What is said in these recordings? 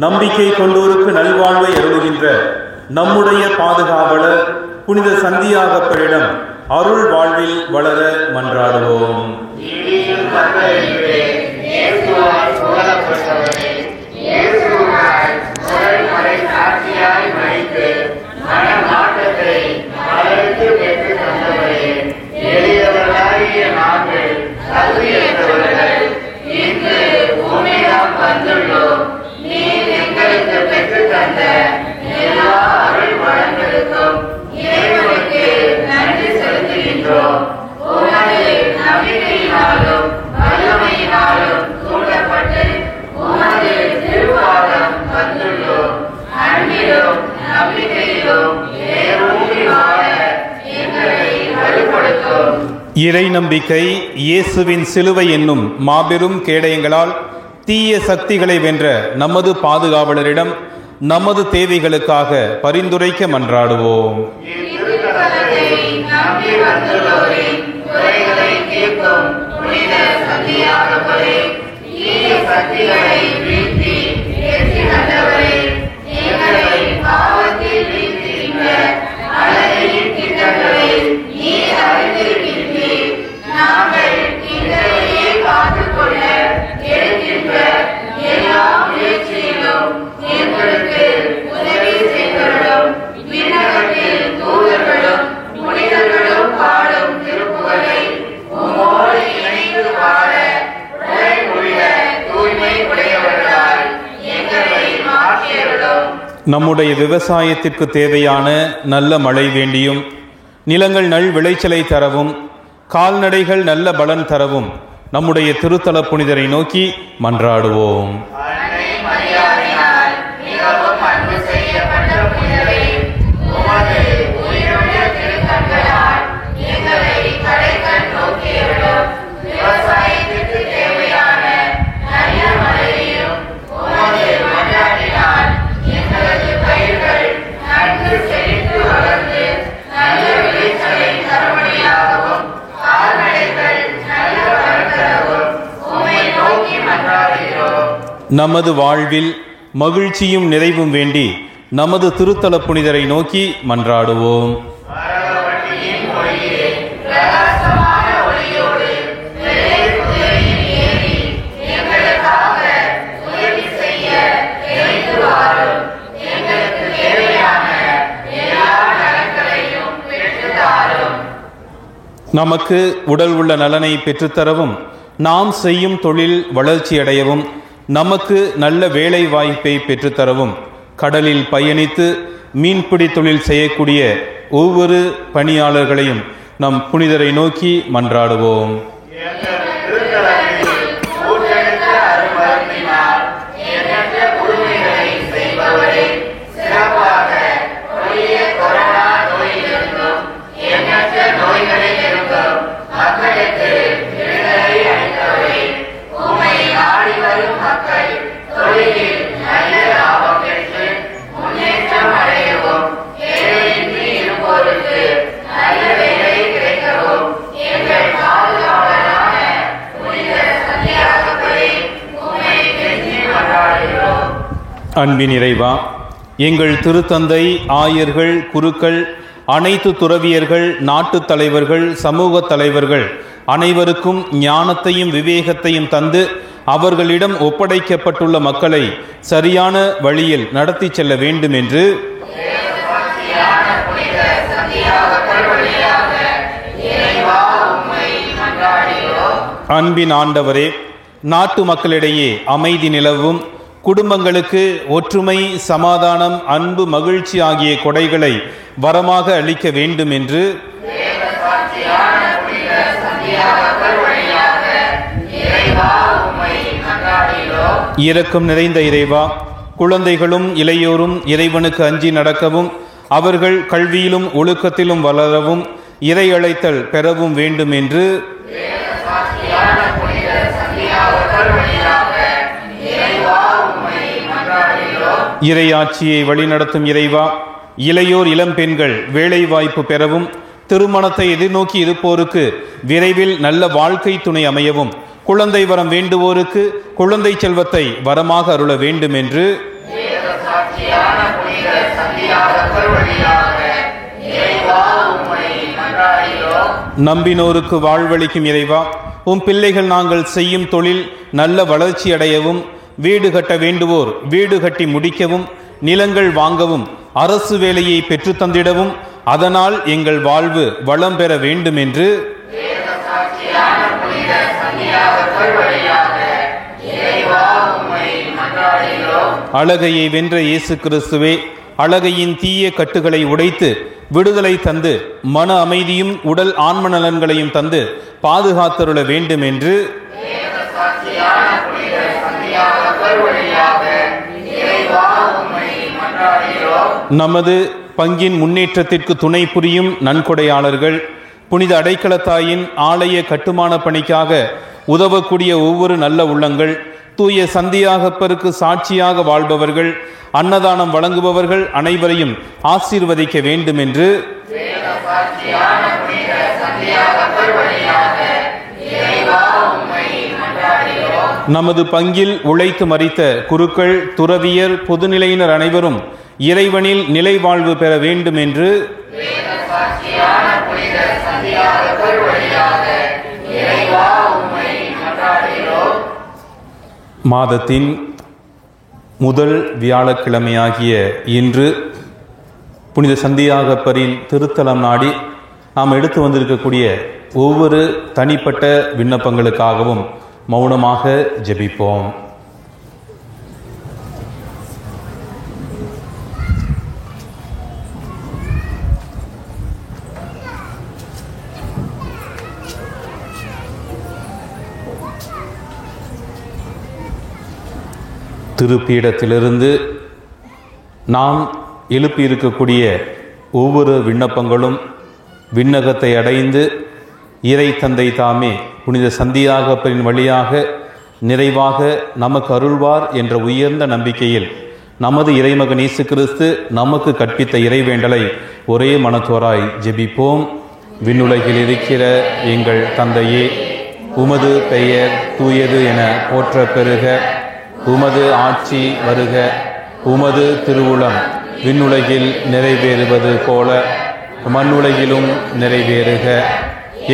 நம்பிக்கை கொண்டோருக்கு நல்வாழ்வை அருளுகின்ற நம்முடைய பாதுகாவலர் புனித சந்தியாகப்பரிடம் அருள் வாழ்வில் வளர மன்றாடுவோம். இறை நம்பிக்கை இயேசுவின் சிலுவை என்னும் மாபெரும் கேடயங்களால் தீய சக்திகளை வென்ற நமது பாதுகாவலரிடம் நமது தேவைகளுக்காக பரிந்துரைக்க மன்றாடுவோம். நம்முடைய விவசாயத்திற்கு தேவையான நல்ல மழை வேண்டியும், நிலங்கள் நல் விளைச்சலை தரவும், கால்நடைகள் நல்ல பலன் தரவும் நம்முடைய திருத்தல புனிதரை நோக்கி மன்றாடுவோம். நமது வாழ்வில் மகிழ்ச்சியும் நிறைவும் வேண்டி நமது திருத்தல புனிதரை நோக்கி மன்றாடுவோம். நமக்கு உடல் உள்ள நலனை பெற்றுத்தரவும், நாம் செய்யும் தொழில் வளர்ச்சியடையவும், நமக்கு நல்ல வேலை வாய்ப்பை பெற்றுத்தரவும், கடலில் பயணித்து மீன்பிடி தொழில் செய்யக்கூடிய ஒவ்வொரு பணியாளர்களையும் நம் புனிதரை நோக்கி மன்றாடுவோம். அன்பின் இறைவா, எங்கள் திருத்தந்தை, ஆயர்கள், குருக்கள், அனைத்து துறவியர்கள், நாட்டு தலைவர்கள், சமூக தலைவர்கள் அனைவருக்கும் ஞானத்தையும் விவேகத்தையும் தந்து அவர்களிடம் ஒப்படைக்கப்பட்டுள்ள மக்களை சரியான வழியில் நடத்தி செல்ல வேண்டும் என்று அன்பின் ஆண்டவரே, நாட்டு மக்களிடையே அமைதி நிலவும், குடும்பங்களுக்கு ஒற்றுமை, சமாதானம், அன்பு, மகிழ்ச்சி ஆகிய கொடைகளை வரமாக அளிக்க வேண்டும் என்று இரக்கம் நிறைந்த இறைவா, குழந்தைகளும் இளையோரும் இறைவனுக்கு அஞ்சி நடக்கவும், அவர்கள் கல்வியிலும் ஒழுக்கத்திலும் வளரவும், இறை அழைத்தல் பெறவும் வேண்டும் என்று இறையாட்சியை வழிநடத்தும் இறைவா, இளையோர் இளம் பெண்கள் வேலை வாய்ப்பு பெறவும், திருமணத்தை எதிர்நோக்கி இருப்போருக்கு விரைவில் நல்ல வாழ்க்கை துணை அமையவும், குழந்தை வரம் வேண்டுவோருக்கு குழந்தை செல்வத்தை வரமாக அருள வேண்டும் என்று நம்பினோருக்கு வாழ்வளிக்கும் இறைவா, உம் பிள்ளைகள் நாங்கள் செய்யும் தொழில் நல்ல வளர்ச்சி அடையவும், வீடு கட்ட வேண்டுவோர் வீடு கட்டி முடிக்கவும், நிலங்கள் வாங்கவும், அரசு வேலையை பெற்று தந்திடவும், அதனால் எங்கள் வாழ்வு வளம் பெற வேண்டும் என்று அழகையை வென்ற இயேசு கிறிஸ்துவே, அழகையின் தீய கட்டுகளை உடைத்து விடுதலை தந்து மன அமைதியும் உடல் ஆன்ம நலன்களையும் தந்து பாதுகாத்தருள வேண்டும் என்று நமது பங்கின் முன்னேற்றத்திற்கு துணை புரியும் நன்கொடையாளர்கள், புனித அடைக்கலத்தாயின் ஆலய கட்டுமான பணிக்காக உதவக்கூடிய ஒவ்வொரு நல்ல உள்ளங்கள், தூய சந்தியாகப்பருக்கு சாட்சியாக வாழ்பவர்கள், அன்னதானம் வழங்குபவர்கள் அனைவரையும் ஆசீர்வதிக்க வேண்டும் என்று நமது பங்கில் உழைத்து மரித்த குருக்கள், துறவியர், பொதுநிலையினர் அனைவரும் இறைவனில் நிலை வாழ்வு பெற வேண்டும் என்று மாதத்தின் முதல் வியாழக்கிழமையாகிய இன்று புனித சந்தியாகப்பரின் திருத்தலம் நாடி நாம் எடுத்து வந்திருக்கக்கூடிய ஒவ்வொரு தனிப்பட்ட விண்ணப்பங்களுக்காகவும் மௌனமாக ஜெபிப்போம். திருப்பீடத்திலிருந்து நாம் எழுப்பியிருக்கக்கூடிய ஒவ்வொரு விண்ணப்பங்களும் விண்ணகத்தை அடைந்து இறை தந்தை தாமே புனித சந்தியாகப்பரின் வழியாக நிறைவாக நமக்கு அருள்வார் என்ற உயர்ந்த நம்பிக்கையில் நமது இறைமகன் இயேசு கிறிஸ்து நமக்கு கற்பித்த இறைவேண்டலை ஒரே மனத்தோராய் ஜெபிப்போம். விண்ணுலகில் இருக்கிற எங்கள் தந்தையே, உமது பெயர் தூயது என போற்ற பெறுக. உமது ஆட்சி வருக. உமது திருவுளம் விண்ணுலகில் நிறைவேறுவது போல மண்ணுலகிலும் நிறைவேறுக.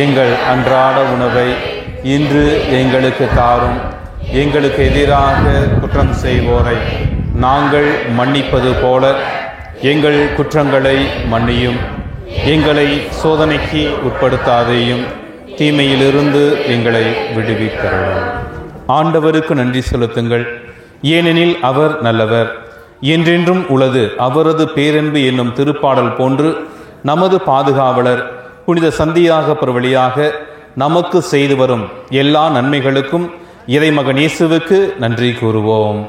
எங்கள் அன்றாட உணவை இன்று எங்களுக்கு தாரும். எங்களுக்கு எதிராக குற்றம் செய்வோரை நாங்கள் மன்னிப்பது போல எங்கள் குற்றங்களை மன்னியும். எங்களை சோதனைக்கு உட்படுத்தாதேயும், தீமையிலிருந்து எங்களை விடுவித்தருளும். ஆண்டவருக்கு நன்றி செலுத்துங்கள், ஏனெனில் அவர் நல்லவர், என்றென்றும் உளது அவரது பேரன்பு என்னும் திருப்பாடல் போன்று நமது பாதுகாவலர் புனித சந்தியாகப்பர் வழியாக நமக்கு செய்து வரும் எல்லா நன்மைகளுக்கும் இறைமகன் இயேசுவுக்கு நன்றி கூறுவோம்.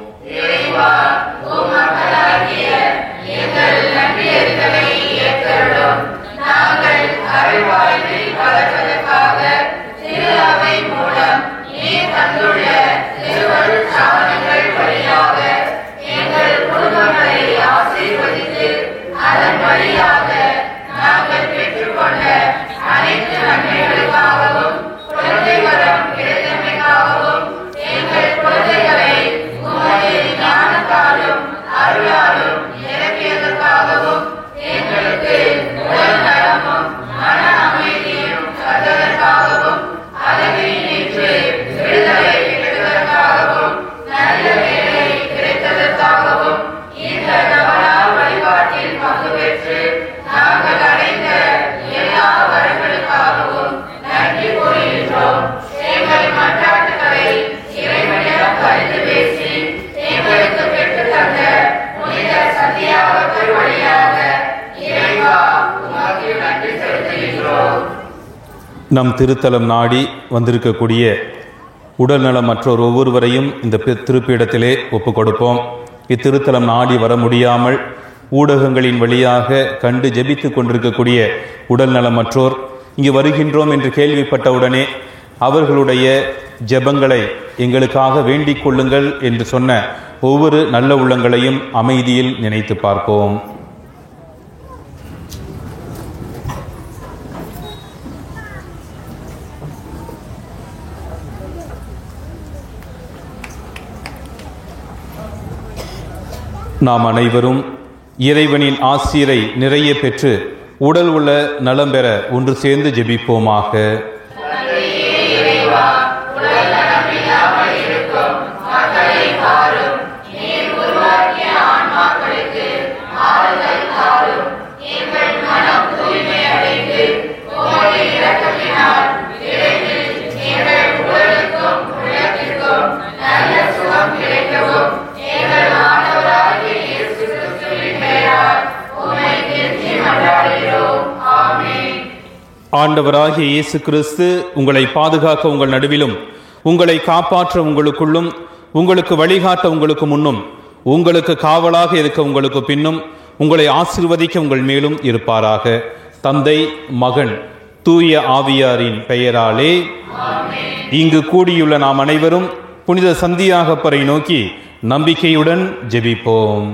நம் திருத்தலம் நாடி வந்திருக்கக்கூடிய உடல்நலமற்றோர் ஒவ்வொருவரையும் இந்த திருப்பீடத்திலே ஒப்புக் கொடுப்போம். இத்திருத்தலம் நாடி வர முடியாமல் ஊடகங்களின் வழியாக கண்டு ஜெபித்து கொண்டிருக்கக்கூடிய உடல்நலமற்றோர் இங்கு வருகின்றோம் என்று கேள்விப்பட்டவுடனே அவர்களுடைய ஜெபங்களை எங்களுக்காக வேண்டிக் கொள்ளுங்கள் என்று சொன்ன ஒவ்வொரு நல்ல உள்ளங்களையும் அமைதியில் நினைத்து பார்ப்போம். நாம் அனைவரும் இறைவனின் ஆசீரை நிறைய பெற்று உடல் உள்ள நலம் பெற ஒன்று சேர்ந்து ஜெபிப்போமாக. ஆண்டவராகிய இயேசு கிறிஸ்து உங்களை பாதுகாக்க உங்கள் நடுவிலும், உங்களை காப்பாற்ற உங்களுக்குள்ளும், உங்களுக்கு வழிகாட்ட உங்களுக்கு முன்னும், உங்களுக்கு காவலாக இருக்க உங்களுக்கு பின்னும், உங்களை ஆசீர்வதிக்க உங்கள் மேலும் இருப்பாராக. தந்தை, மகன், தூய ஆவியாரின் பெயராலே இங்கு கூடியுள்ள நாம் அனைவரும் புனித சந்தியாகப்பரை நோக்கி நம்பிக்கையுடன் ஜெபிப்போம்.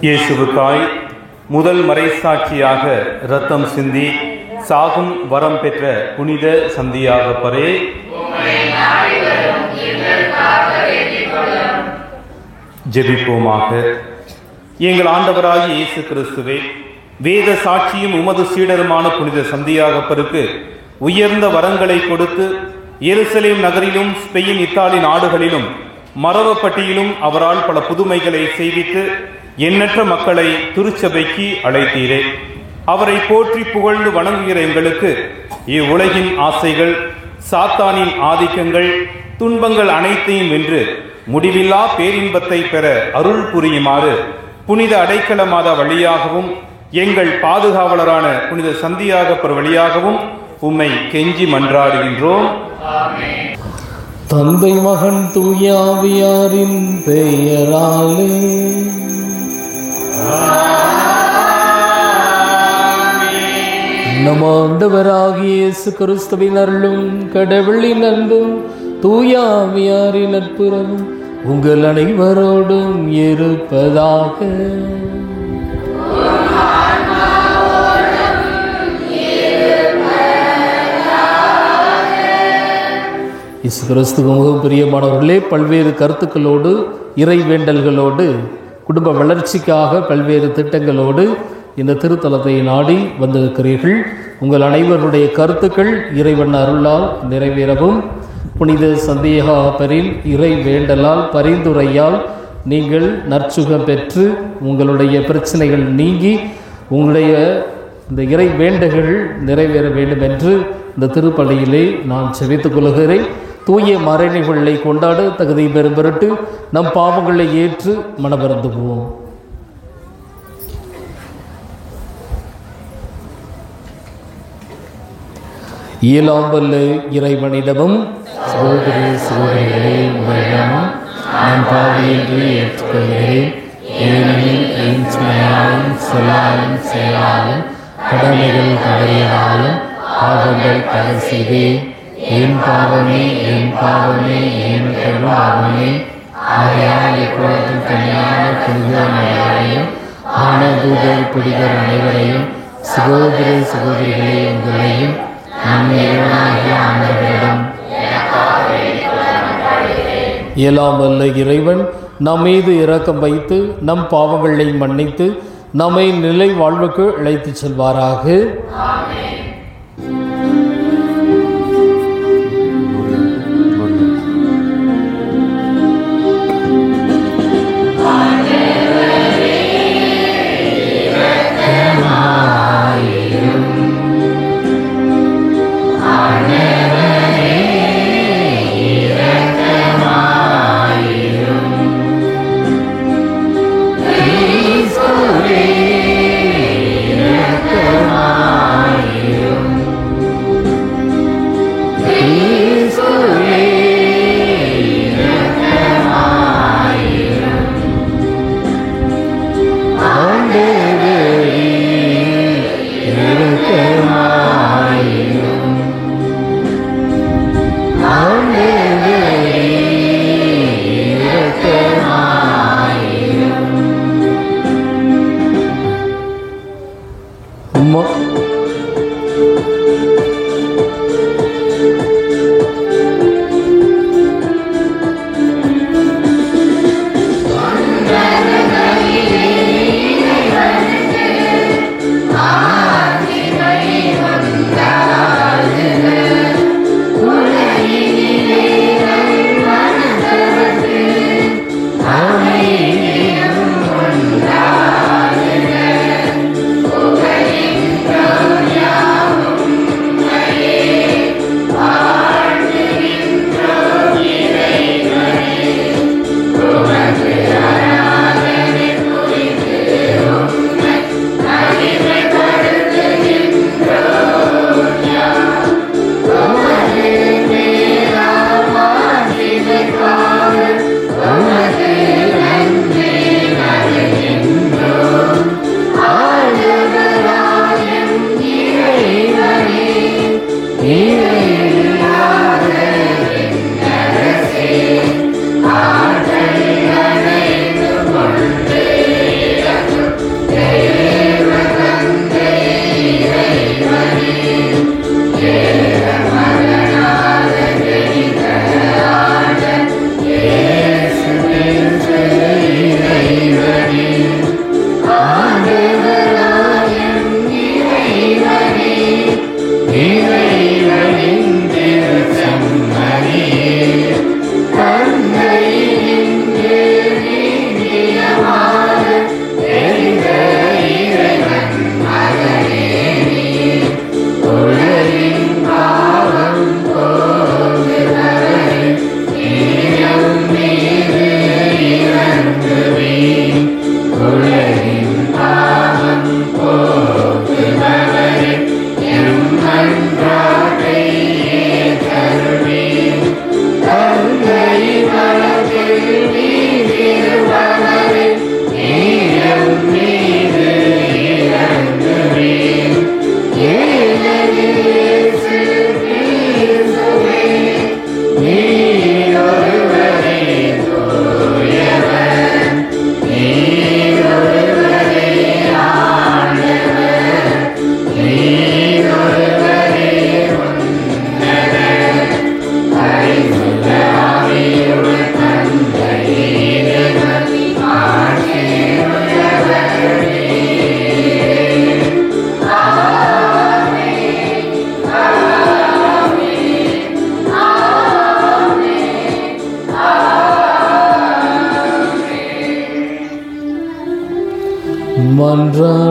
இயேசுவுக்காய் முதல் மறைசாட்சியாக இரத்தம் சிந்தி சாகும் வரம் பெற்ற புனித சந்தியாகப்பரே, ஜெபிப்போமாக. எங்கள் ஆண்டவராகிய இயேசு கிறிஸ்துவே, வேத சாட்சியும் உமது சீடருமான புனித சந்தியாகப்பருக்கு உயர்ந்த வரங்களை கொடுத்து எருசலேம் நகரிலும் ஸ்பெயின், இத்தாலி நாடுகளிலும் மரவப்பட்டியிலும் அவரால் பல புதுமைகளை செய்வித்து எண்ணற்ற மக்களை திருச்சபைக்கு அழைத்தீரே. அவரை போற்றி புகழ்ந்து வணங்குகிற எங்களுக்கு இவ்வுலகின் ஆசைகள், சாத்தானின் ஆதிக்கங்கள், துன்பங்கள் அனைத்தையும் வென்று முடிவில்லா பேரின்பத்தை பெற அருள் புரியுமாறு புனித அடைக்கல மாதா வழியாகவும் எங்கள் பாதுகாவலரான புனித சந்தியாகப்பர் வழியாகவும் உம்மை கெஞ்சி மன்றாடுகின்றோம். தந்தை, மகன், தூய ஆவியாரின் பெயராலே நம் ஆண்டவராகிய இயேசு கிறிஸ்துவின் அருளும் கடவுளின் அன்பும் தூய ஆவியாரின் நட்புறவும் உங்கள் அனைவரோடும் இருப்பதாக. இயேசு கிறிஸ்துவுக்கு மிகவும் பிரியமானவர்களே, பல்வேறு கருத்துக்களோடு, இறை வேண்டல்களோடு, குடும்ப வளர்ச்சிக்காக பல்வேறு திட்டங்களோடு இந்த திருத்தலத்தை நாடி வந்திருக்கிறீர்கள். உங்கள் அனைவருடைய கருத்துக்கள் இறைவன் அருளால் நிறைவேறவும், புனித சந்தியாகப்பரின் இறை வேண்டலால், பரிந்துரையால் நீங்கள் நற்சுகம் பெற்று உங்களுடைய பிரச்சனைகள் நீங்கி உங்களுடைய இந்த இறை வேண்டுகள் நிறைவேற வேண்டும் என்று இந்த திருப்பலியிலே நான் செபித்துக் கொள்கிறேன். தூய மறைநிகழ்வை கொண்டாட தகுதி பெறும் பொருட்டு நம் பாவங்களை ஏற்று மனமருந்துவோம். இயலாம் வல்ல இறைவனிடமும் சகோதரி சகோதரிகளே உங்களிடமும் நான் பாவியின்றி ஏற்றுக்கொள்கிறேன். ஏனெனில் என் சிலையாலும் சொல்லாலும் செயலாலும் கடமைகள் தவறியதாலும் பாவங்கள் பல செய்தேன். என் பாவமே என் பாவமே என் பாவமே. ஆகையால் இப்பொழுதும் கன்னியான புனித அனைவரையும் ஆனதூதர் புனிதர் அனைவரையும் சகோதர சகோதரிகளே உங்களையும் நம் இறைவனாகிய ஆண்டவரிடம் இயலாம் வல்ல இறைவன் நம் மீது இரக்கம் வைத்து நம் பாவங்களை மன்னித்து நம்மை நிலை வாழ்வுக்கு அழைத்துச் செல்வாராக.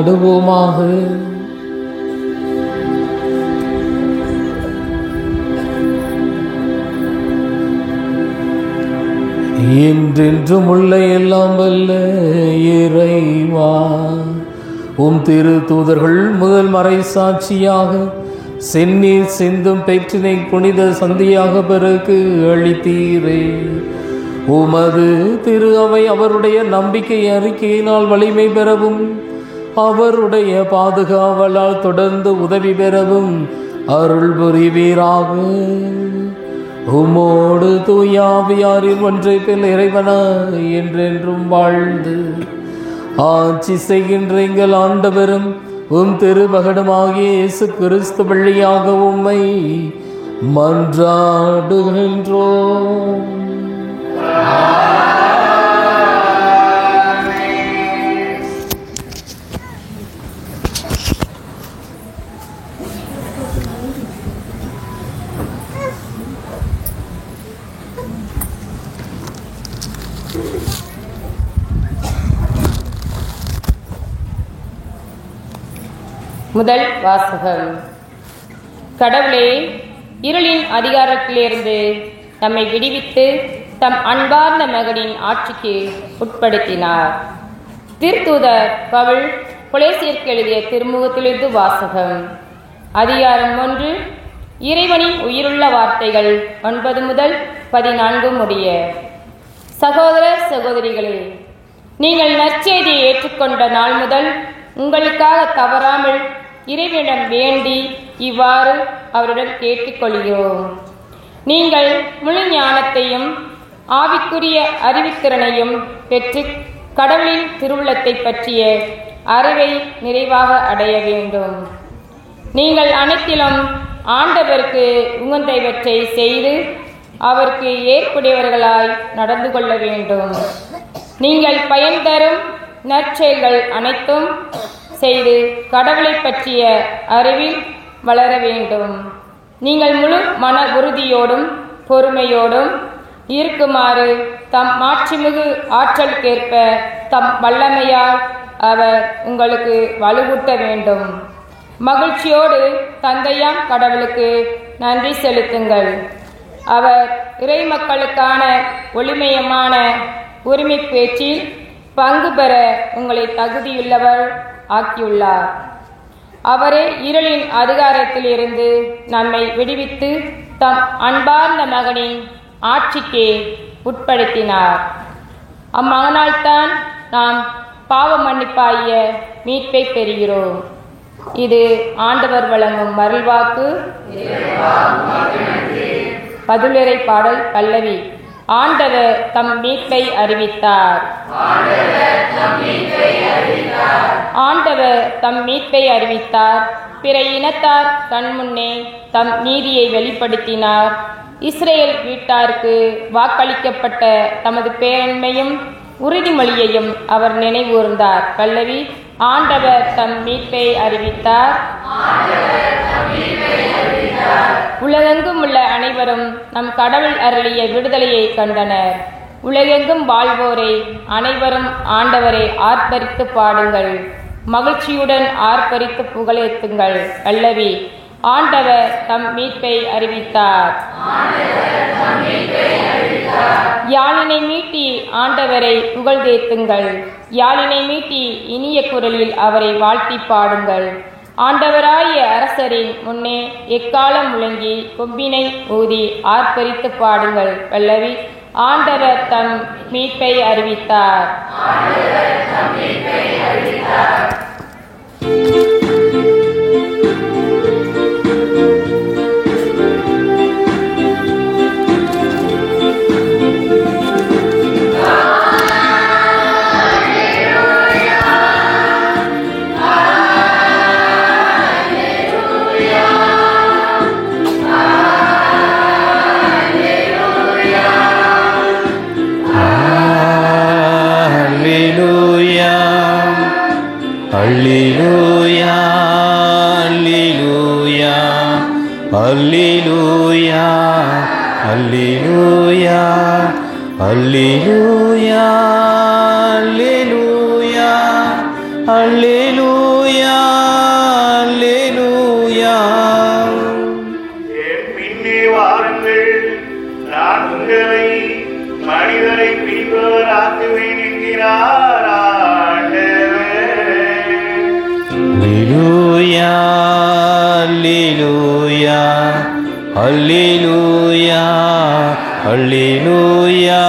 மன்றாடுவோமாக. என்றென்றும் உள்ள எல்லாம் வல்ல இறைவா, உம் திரு தூதர்கள் முதல் மறை சாட்சியாக செந்நீர் சிந்தும் பெற்றினை புனித சந்தியாக பிறகு அளித்தீரே. உமது திரு அவை அவருடைய நம்பிக்கை அறிக்கையினால் வலிமை பெறவும் அவருடைய பாதுகாவலால் தொடர்ந்து உதவி பெறவும் அருள் புரிவீராக. உமோடு தூயாவியாரில் ஒன்றை பில் இறைவனா என்றென்றும் வாழ்ந்து ஆட்சி செய்கின்ற எங்கள் ஆண்டவரும் உம் திருமகனுமாகிய இயேசு கிறிஸ்து வழியாக உம்மை மன்றாடுகின்றோம். முதல் வாசகம். கடவுளே, இருளின் அதிகாரத்திலிருந்து நம்மை விடுவித்து தம் அன்பார்ந்த மகனின் ஆட்சிக்கு உட்படுத்தினார். திருத்தூதர் பவுல் கொலேசியருக்கு எழுதிய திருமுகத்திலிருந்து வாசகம். அதிகாரம் 1. இறைவனின் உயிருள்ள வார்த்தைகள் 9 முதல் 14 முடிய. சகோதர சகோதரிகளே, நீங்கள் நற்செய்தியை ஏற்றுக்கொண்ட நாள் முதல் உங்களுக்காக தவறாமல் இறைவனிடம் வேண்டி இவ்வாறு அவரிடம் கேட்டுக்கொள்கிறோம். நீங்கள் முழு ஞானத்தையும் ஆவிக்குரிய அறிவுத்திறனையும் பெற்று கடவுளின் திருவுள்ளத்தை பற்றிய அறிவை நிறைவாக அடைய வேண்டும். நீங்கள் அனைத்திலும் ஆண்டவருக்கு உகந்தவற்றை செய்து அவருக்கு ஏற்புடையவர்களாய் நடந்து கொள்ள வேண்டும். நீங்கள் பயன் தரும் நற்செயல்கள் அனைத்தும் செய்து கடவுளை பற்றிய அறிவில் வளர வேண்டும். நீங்கள் முழு மன உறுதியோடும் பொறுமையோடும் இருக்குமாறு தம் மாட்சிமிகு ஆற்றலுக்கேற்ப தம் வல்லமையால் அவர் உங்களுக்கு வலுவூட்ட வேண்டும். மகிழ்ச்சியோடு தந்தையாம் கடவுளுக்கு நன்றி செலுத்துங்கள். அவர் இறை மக்களுக்கான ஒளிமயமான உரிமை பேச்சில் பங்கு பெற உங்களை தகுதியுள்ளவர் ஆக்கியுள்ளார். அவரே இருளின் அதிகாரத்தில் இருந்து நம்மை விடுவித்து தம் அன்பார்ந்த மகனின் ஆட்சிக்கு உட்படுத்தினார். அம்மகனால்தான் நாம் பாவ மன்னிப்பாகிய மீட்பை பெறுகிறோம். இது ஆண்டவர் வழங்கும் மருள்வாக்கு. பதிலுரை பாடல் பல்லவி. ஆண்டவர் தம் மீட்பை அறிவித்தார். ஆண்டவர் தம் மீட்பை அறிவித்தார். பிற இனத்தார் கண்முன்னே தம் நீதியை வெளிப்படுத்தினார். இஸ்ரேல் வீட்டாருக்கு வாக்களிக்கப்பட்ட தமது பேரன்மையும் உறுதிமொழியையும் அவர் நினைவூர்ந்தார். பல்லவி. ஆண்டவர் தம் மீட்பை அறிவித்தார். உலகெங்கும் உள்ள அனைவரும் நம் கடவுள் அருளிய விடுதலையை கண்டனர். உலகெங்கும் வாழ்வோரை அனைவரும் ஆண்டவரை ஆர்ப்பரித்து பாடுங்கள். மகிழ்ச்சியுடன் ஆர்ப்பரித்து புகழேத்துங்கள். பல்லவி. ஆண்டவர் தம் மீட்பை அறிவித்தார். யாழினை மீட்டி ஆண்டவரை புகழ்ந்தேத்துங்கள். யாழினை மீட்டி இனிய குரலில் அவரை வாழ்த்தி பாடுங்கள். ஆண்டவராய அரசரின் முன்னே எக்காலம் முழங்கி கொம்பினை ஊதி ஆர்ப்பரித்து பாடுங்கள். பல்லவி. ஆண்டவர் தம் மீட்பை அறிவித்தார். Alleluia, Alleluia, Alleluia, Alleluia, Alleluia, Alleluia, Alleluia. அல்லேலூயா அல்லேலூயா.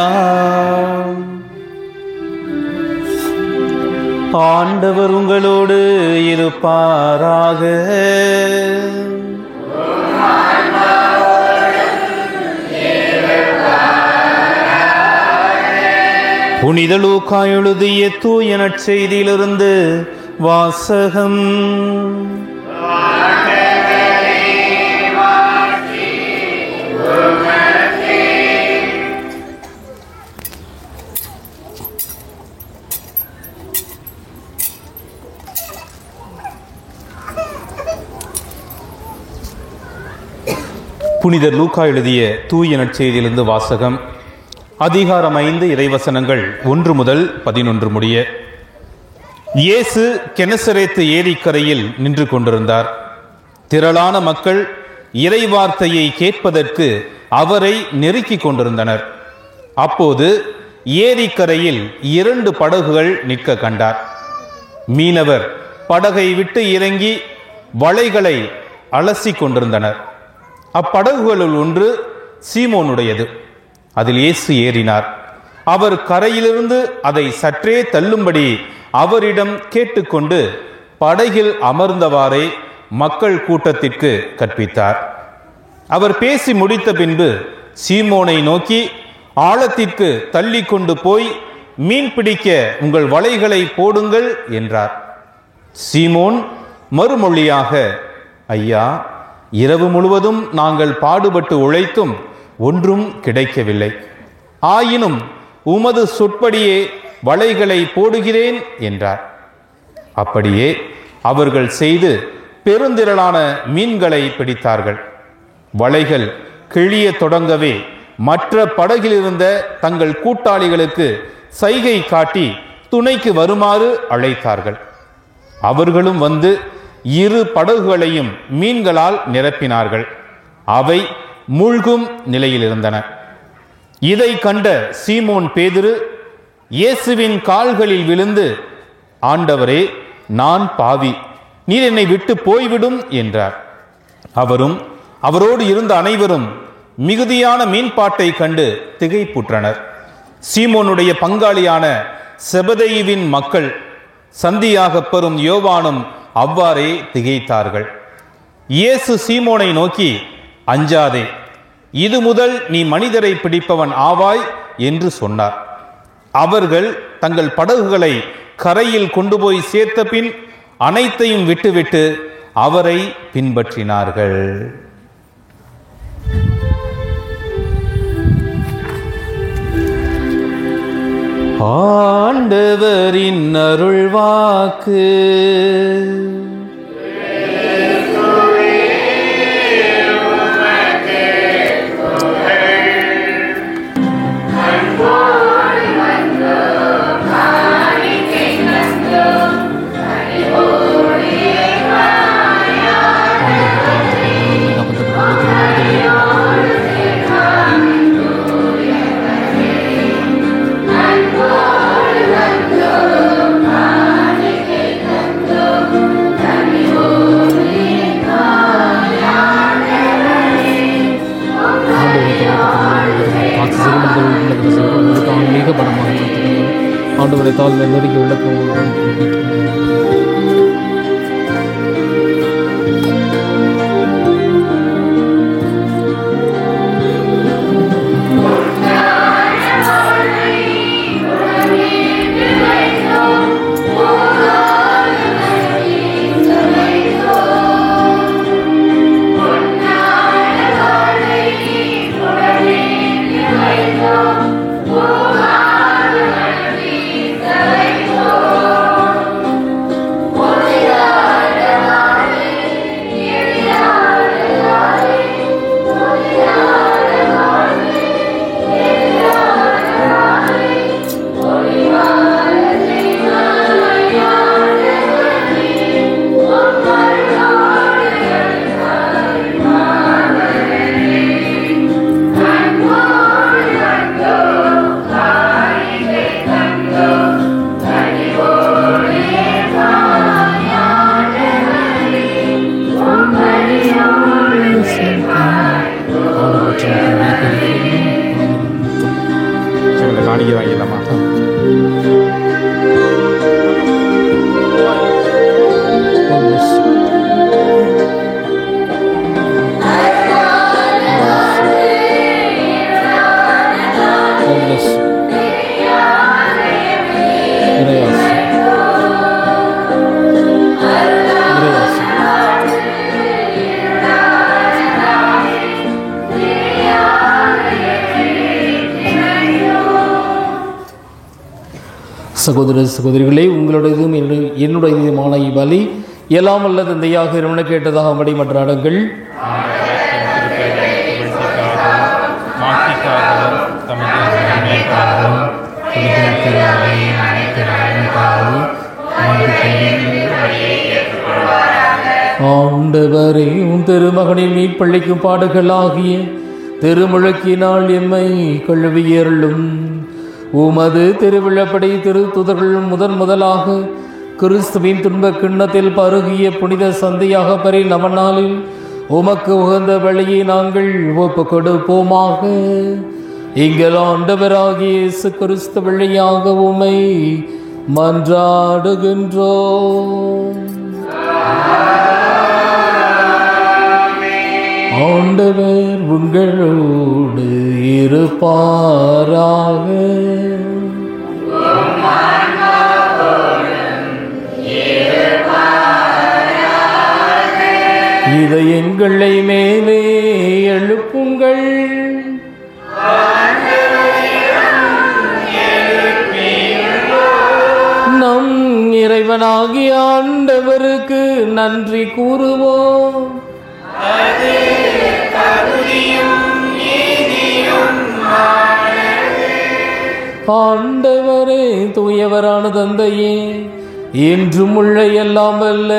ஆண்டவர் உங்களோடு இருப்பாராக. புனித லூக்கா எழுதிய தூய நற்செய்தியிலிருந்து வாசகம். புனிதர் லூக்கா எழுதிய தூய நற்செய்தியிலிருந்து வாசகம். அதிகாரம் 5 இறைவசனங்கள் 1 முதல் 11 முடிய. இயேசு கெனசரேத்து ஏரிக்கரையில் நின்று கொண்டிருந்தார். திரளான மக்கள் இறைவார்த்தையை கேட்பதற்கு அவரை நெருக்கிக் கொண்டிருந்தனர். அப்போது ஏரிக்கரையில் 2 படகுகள் நிற்க கண்டார். மீனவர் படகை விட்டு இறங்கி வலைகளை அலசி கொண்டிருந்தனர். அப்படகுகளுள் ஒன்று சீமோனுடையது. அதில் இயேசு ஏறினார். அவர் கரையிலிருந்து அதை சற்றே தள்ளும்படி அவரிடம் கேட்டுக்கொண்டு படகில் அமர்ந்தவாறே மக்கள் கூட்டத்திற்கு கற்பித்தார். அவர் பேசி முடித்த பின்பு சீமோனை நோக்கி, ஆழத்திற்கு தள்ளி கொண்டு போய் மீன் பிடிக்க உங்கள் வலைகளை போடுங்கள் என்றார். சீமோன் மறுமொழியாக, ஐயா, இரவு முழுவதும் நாங்கள் பாடுபட்டு உழைத்தும் ஒன்றும் கிடைக்கவில்லை. ஆயினும் உமது சொற்படியே வலைகளை போடுகிறேன் என்றார். அப்படியே அவர்கள் செய்து பெருந்திரளான மீன்களை பிடித்தார்கள். வலைகள் கிழிய தொடங்கவே மற்ற படகில் இருந்த தங்கள் கூட்டாளிகளுக்கு சைகை காட்டி துணைக்கு வருமாறு அழைத்தார்கள். அவர்களும் வந்து 2 படகுகளையும் மீன்களால் நிரப்பினார்கள். அவை மூழ்கும் நிலையில் இருந்தன. இதை கண்ட சீமோன் பேதுரு இயேசுவின் கால்களில் விழுந்து, ஆண்டவரே, நான் பாவி, நீர் என்னை விட்டு போய்விடும் என்றார். அவரும் அவரோடு இருந்த அனைவரும் மிகுதியான மீன்பாட்டை கண்டு திகைப்புற்றனர். சீமோனுடைய பங்காளியான செபதேயுவின் மக்கள் சந்தியாக பெறும் யோவானும் அவ்வாறே திகைத்தார்கள். இயேசு சீமோனை நோக்கி, அஞ்சாதே, இது முதல் நீ மனிதரை பிடிப்பவன் ஆவாய் என்று சொன்னார். அவர்கள் தங்கள் படகுகளை கரையில் கொண்டு போய் சேர்த்த பின் அனைத்தையும் விட்டுவிட்டு அவரை பின்பற்றினார்கள். ஆண்டவரின் அருள்வாக்கு. ஆண்டவரை தாழ்மை நெருங்கி விளக்கம். Oh சகோதர சகோதரிகளே, உங்களுடையதும் என்னுடையதுமான இவ்வலி எல்லாம் வல்ல தந்தையாக இறைவனை கேட்டதாக மடி மன்றாடுங்கள். ஆண்டவரே, உம் திருமகனின் மீட்பளிக்கும் பாடுகளாகிய திருமுழுக்கினால் எம்மை கழுவியருளும். உமது திருவிழப்படி திருத்துதர்கள் முதலாக கிறிஸ்துவின் துன்பக் கிண்ணத்தில் பருகிய புனித சந்தையாக பரி நமநாளில் உமக்கு உகந்த வழியை நாங்கள் ஒப்பு கொடுப்போமாக. எங்கள் ஆண்டவராகிய இயேசு கிறிஸ்து வழியாக உம்மை மன்றாடுகின்றோம். ஆண்டவர் உங்களோடு இருப்பாராக. இதயங்களை மேலே எழுப்புங்கள். நம் இறைவனாகிய ஆண்டவருக்கு நன்றி கூறுவோம். ஆண்டவரே, தூயவரான தந்தையே, என்றும் உள்ள எல்லாம் வல்ல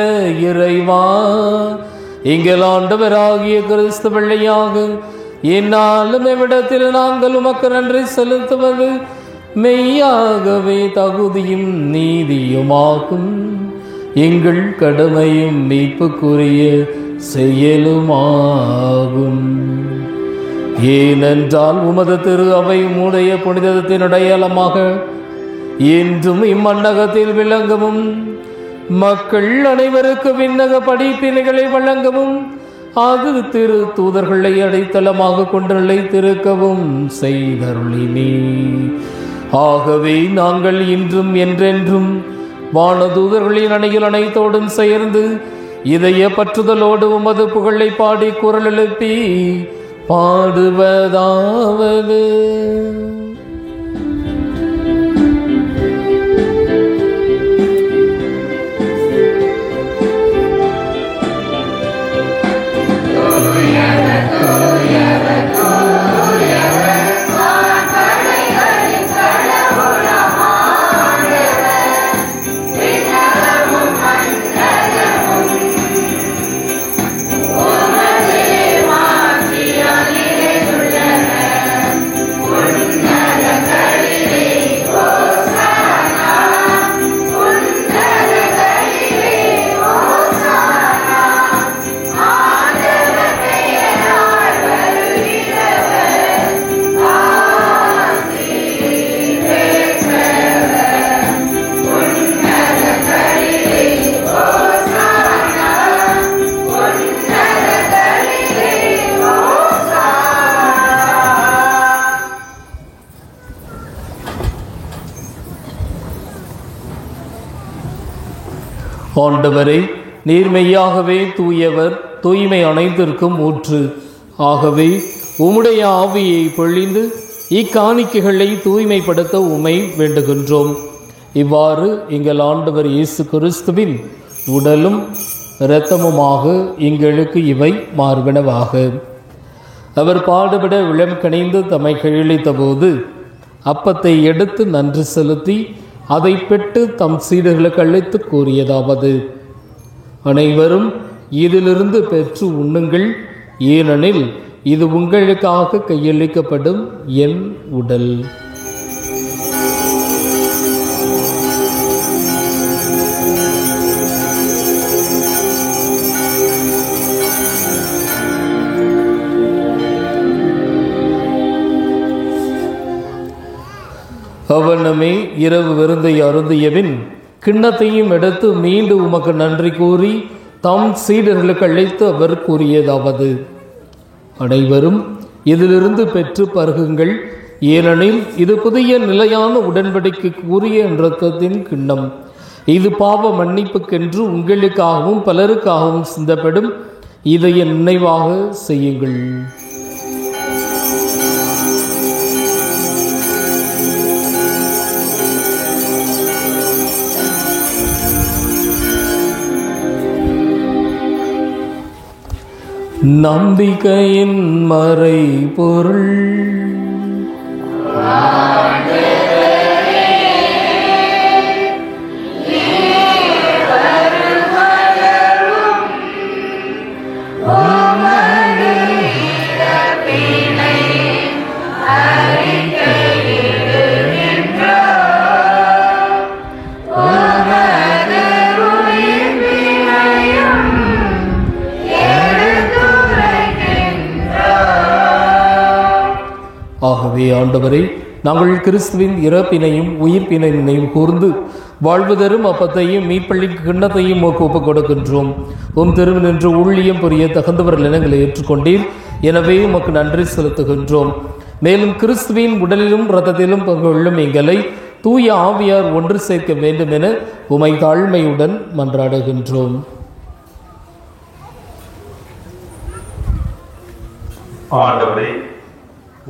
இறைவா, எங்கள் ஆண்டவராகிய கிறிஸ்து வழியாக என்னாலும் எவ்விடத்தில் நாங்கள் உமக்கு நன்றி செலுத்துவது மெய்யாகவே தகுதியும் நீதியுமாகும். எங்கள் கடமையும் மீட்புக்குரிய செயலுமாகும். ஏனென்றால் உமது திரு அவை உம்முடைய புனிதத்தின் அடையாளமாக என்றும் இம்மண்ணகத்தில் விளங்கவும், மக்கள் அனைவருக்கு விண்ணக படிப்பினைகளை வழங்கவும், அது திரு தூதர்களை அடைத்தளமாக கொண்டு நிலைத்திருக்கவும் செய்தருளினே. ஆகவே நாங்கள் இன்றும் என்றென்றும் வானதூதர்களின் அணிகள் அனைத்தோடும் சேர்ந்து இதய பற்றுதலோடு உமது புகழை பாடி குரல் எழுப்பி பாடுவதாவது: ஆண்டவரே, நீர்மையாகவே தூயவர், தூய்மை அனைத்திற்கும் ஊற்று. ஆகவே உம்முடைய ஆவியை பொழிந்து இக்காணிக்கைகளை தூய்மைப்படுத்த உம்மை வேண்டுகின்றோம். இவ்வாறு எங்கள் ஆண்டவர் இயேசு கிறிஸ்துவின் உடலும் இரத்தமுமாக எங்களுக்கு இவை மார்பனவாக. அவர் பாடுபட விளம் கணிந்து தம்மை கையளித்த போது அப்பத்தை எடுத்து நன்றி செலுத்தி அதை பெற்று தம் சீடர்களுக்கு அழைத்து கூறியதாவது: அனைவரும் இதிலிருந்து பெற்று உண்ணுங்கள், ஏனெனில் இது உங்களுக்காக கையளிக்கப்படும் என் உடல். அவனமே இரவு விருந்தை அருந்தியபின் கிண்ணத்தையும் எடுத்து மீண்டும் உமக்கு நன்றி கூறி தம் சீடர்களுக்கு அழைத்து அவர் கூறியதாவது: அனைவரும் இதிலிருந்து பெற்று பருகுங்கள், ஏனெனில் இது புதிய நிலையான உடன்படிக்கைக்கு உரிய இரத்தத்தின் கிண்ணம். இது பாவ மன்னிப்புக்கென்று உங்களுக்காகவும் பலருக்காகவும் சிந்தப்படும். இதை நினைவாக செய்யுங்கள். நம்பிக்கையின் மறை பொருள். ஆகவே ஆண்டவரே, நாங்கள் கிறிஸ்துவின் இறப்பினையும் உயிர்ப்பினையும் கூர்ந்து வாழ்வு தரும் அப்பத்தையும் மீட்பள்ளிக்கு கிண்ணத்தையும் ஒப்புக் கொடுக்கின்றோம். திருவில் நின்று ஊழியம் புரிய தகுந்தவர்கள் இனங்களை ஏற்றுக்கொண்டீர். எனவே உமக்கு நன்றி செலுத்துகின்றோம். மேலும் கிறிஸ்துவின் உடலிலும் இரத்தத்திலும் பங்கு கொள்ளும் எங்களை தூய ஆவியார் ஒன்று சேர்க்க வேண்டும் என உமை தாழ்மையுடன் மன்றாடுகின்றோம். ஆண்டவரே,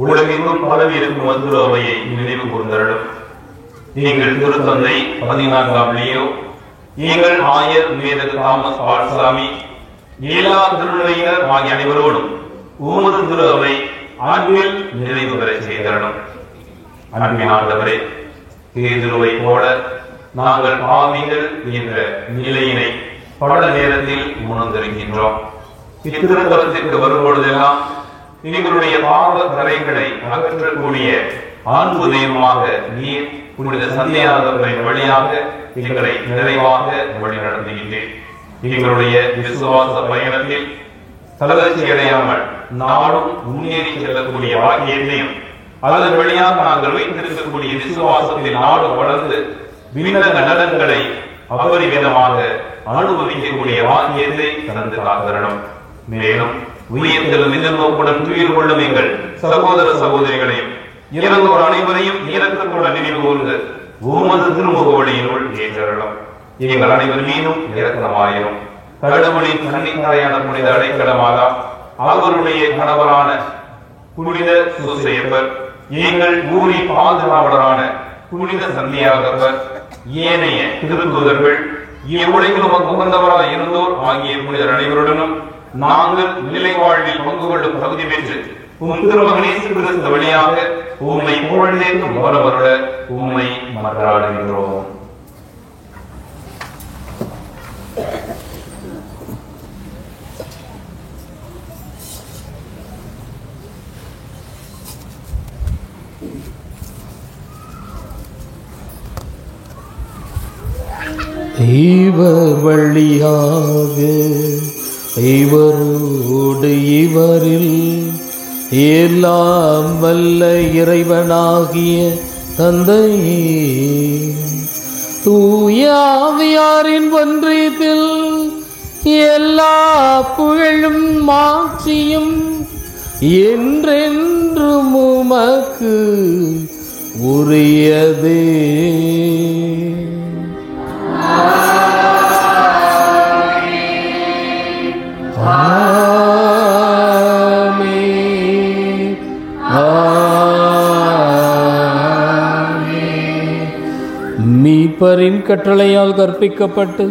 உலகெங்கும் பரவி இருக்கும் மதுர அவையை நினைவு கூர்ந்தருளும். எங்கள் திருத்தந்தை 14ஆம் லியோ, எங்கள் ஆயர் மேதகு தாமஸ் பால்சாமி, எல்லா திருநிலையினர் ஆகிய அனைவரோடும் உமது திரு அவை அன்பில் நிறைவு பெற செய்தருளும். அன்பின் ஆண்டவரே, பேதுருவை போல நாங்கள் பாவிகள் என்ற நிலையினை பல நேரத்தில் உணர்ந்திருக்கின்றோம். இத்திருத்தலத்திற்கு வரும்பொழுதெல்லாம் எங்களுடைய பாவ கரைகளை அகற்றக்கூடிய அன்பு தெய்வமாக நீர் புனித சந்தியாகவரின் வழியாக எங்களை நிறைவாக வழி நடத்துகின்றேன். எங்களுடைய விசுவாச பயணத்தில் தளர்ச்சி அடையாமல் நாடும் முன்னேறி செல்லக்கூடிய வாக்கியத்தையும் அதன் வழியாக நாங்கள் வைத்திருக்கக்கூடிய விசுவாசத்தில் நாடு வளர்ந்து விண்ணக நலன்களை அபரிமிதமாக அனுபவிக்கக்கூடிய வாக்கியத்தை தந்து காத்தரணும். மேலும் உயிர்த்தெழும் எதிர்நோக்குடன் துயில் கொள்ளும் எங்கள் சகோதர சகோதரிகளையும் இறந்தோர் அனைவரையும் இரக்கத்துடன் நினைவு கூர்ந்து உமது திருமுக வழியினுள் ஏற்றருளும். எங்கள் அனைவர் மீதும் இரக்கமாயிரும். கடவுளின் கன்னித்தாயான புனித அடைக்கலமாக அவருடைய கணவரான புனித சூசையப்பர், எங்கள் ஊரின் பாதுகாவலரான புனித சந்தியாகப்பர், ஏனைய திருத்தூதர்கள், இவ்வுலகிலும் உகந்தவராய் இருந்தோர் ஆகிய புனிதர் அனைவருடனும் நாங்கள் நிலை வாழ்வில் பங்கு கொள்ளும் தகுதி பெற்று திருமகன் இயேசு கிறிஸ்து வழியாக உம்மை புகழ்ந்தேத்தும் வரவருட உம்மை மன்றாடுகின்றோம். இவர் வழியாக இவரோடு இவரில் எல்லாம் வல்ல இறைவனாகிய தந்தையே, தூய ஆவியாரின் ஒன்றியத்தில் எல்லா புகழும் மாட்சியும் என்றென்றும் உமக்கு உரியதே. மீட்பரின் கட்டளையால் கற்பிக்கப்பட்டு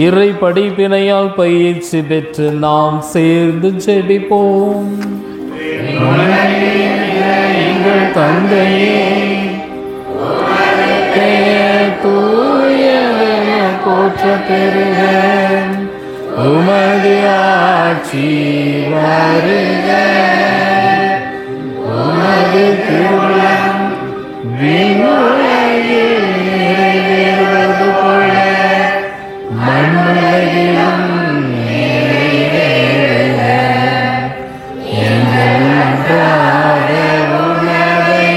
இறை படிப்பினையால் பயிற்சி பெற்று நாம் சேர்ந்து ஜெபிப்போம். எங்கள் தந்தையே, போற்ற பெறுக, உமது ஆட்சி வருக, உமது திருவுளம் விண்ணுலகில் நிறைவேறுவது போல மண்ணுலகிலும் நிறைவேறுக. எங்கள் அன்றாட உணவை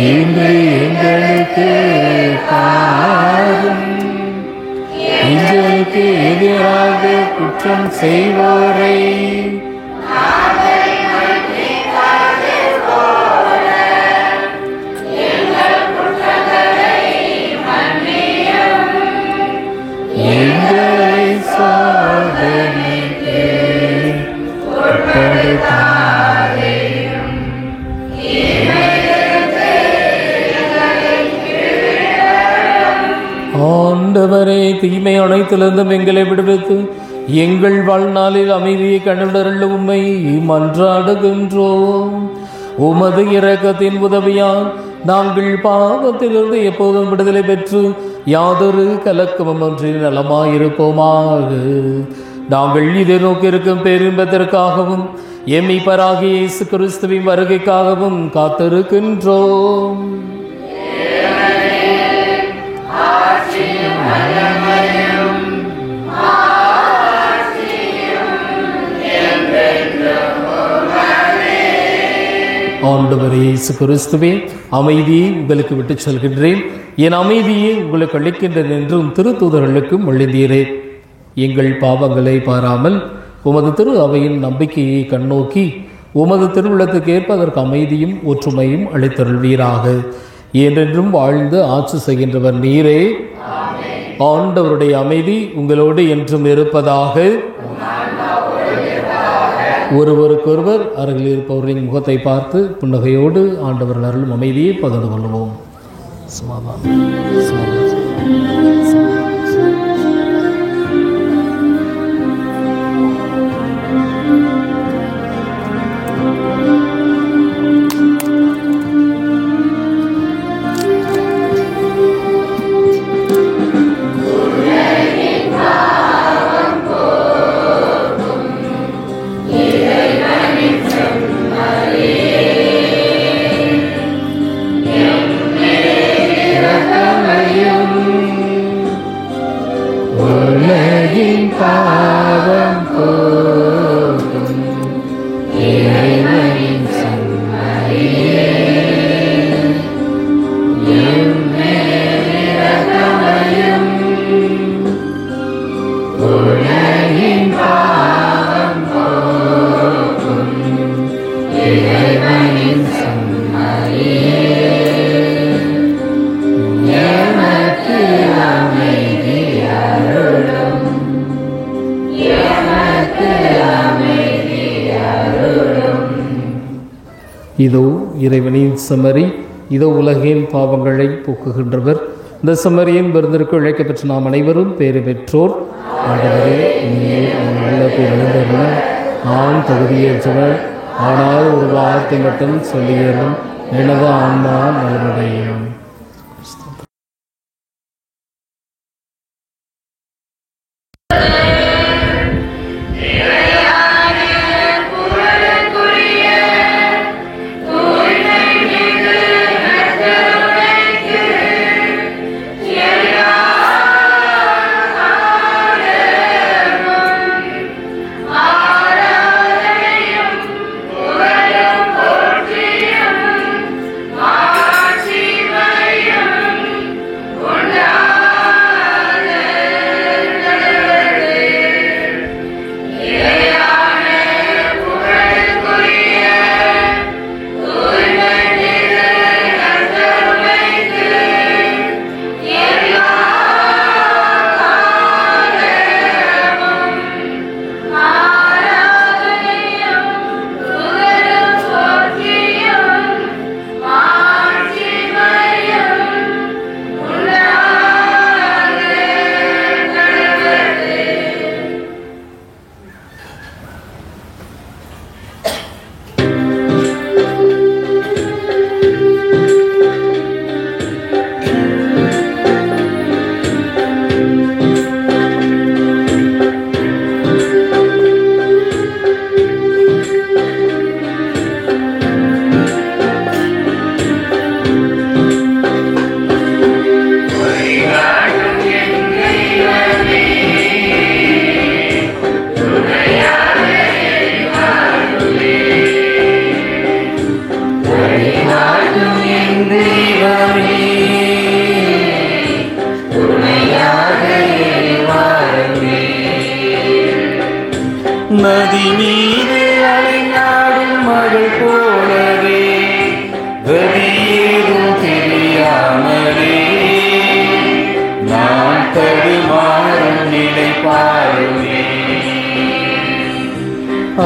இன்று எங்களுக்கு தாரும். எங்களுக்கு எதிராக குற்றம் செய்வோரை எங்களை சோதனைக்கு உட்படுத்தாதேயும். ஆண்டவரே, தீமை அனைத்திலிருந்தும் எங்களை விடுவித்து எங்கள் வாழ்நாளில் அமைதியை கண்டுடருள்ள உம்மை மன்றாடுகின்றோம். உமது இரக்கத்தின் உதவியால் நாங்கள் பாவத்திலிருந்து எப்போதும் விடுதலை பெற்று யாதொரு கலக்கமும் ஒன்றி நலமாயிருப்போமாக. நாங்கள் இதை நோக்கி இருக்கும் பேரின்பத்திற்காகவும் எம்மிப்பராகிய இயேசு கிறிஸ்துவின் வருகைக்காகவும் காத்திருக்கின்றோம். ஆண்டவரே இயேசு கிறிஸ்துவே, அமைதியை உங்களுக்கு விட்டு செல்கின்றேன், என் அமைதியை உங்களுக்கு அளிக்கின்றேன் என்றும் திருத்தூதர்களுக்கு மொழிந்தீரே. எங்கள் பாவங்களை பாராமல் உமது திரு அவையின் நம்பிக்கையை கண்ணோக்கி உமது திருவுள்ளத்துக்கு ஏற்பதற்கு அமைதியும் ஒற்றுமையும் அளித்தருள்வீராக. என்றென்றும் வாழ்ந்து ஆட்சி செய்கின்றவர் நீரே. ஆண்டவருடைய அமைதி உங்களோடு என்றும் இருப்பதாக. ஒருவருக்கொருவர் அருகில் இருப்பவரின் முகத்தை பார்த்து புன்னகையோடு ஆண்டவர் அருளும் அமைதியை பகிர்ந்து கொள்வோம். இதோ இறைவனின் செம்மறி, இதோ உலகின் பாவங்களை போக்குகின்றவர். இந்த செம்மறியின் விருந்திற்கு இழைக்கப்பெற்ற நாம் அனைவரும் பேறு பெற்றோர். ஆண்டவரே, நான் தகுதியேற்றவர், ஆனால் ஒரு வார்த்தை மட்டும் சொல்லியேறும், எனது ஆன்மா நலமடையும். நதி மீது அலைநாடும் மகள் போலவே கதியேதும் தெரியாமலே நான் தடுமாறும் நிலை பாருமே.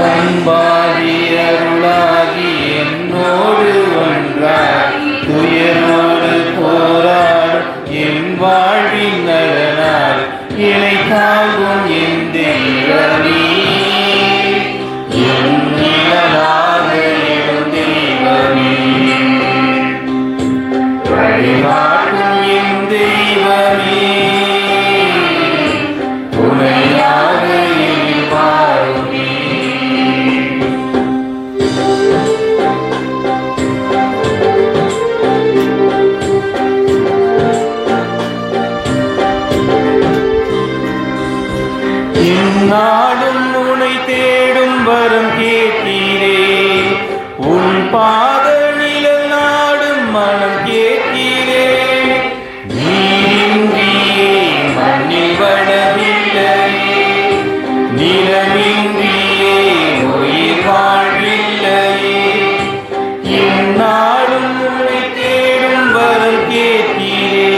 அன்பாகி அருளாகி என்னோடு ஒன்றாய் துயரோடு போராடும் என் வாழ்வின் நலனால் இணை தாங்கும் என் தெய்வ வரம் கேட்கிறே. உன் பாத நிழல் நாடும் மனம் கேட்கிறே. நீரின்றியே மண்ணில் வளவில்லையே, நிலமின்றியே உயிர் வாழ்வில்லையே. இந்நாளும் உன்னை தேடும் வரம் கேட்கிறே.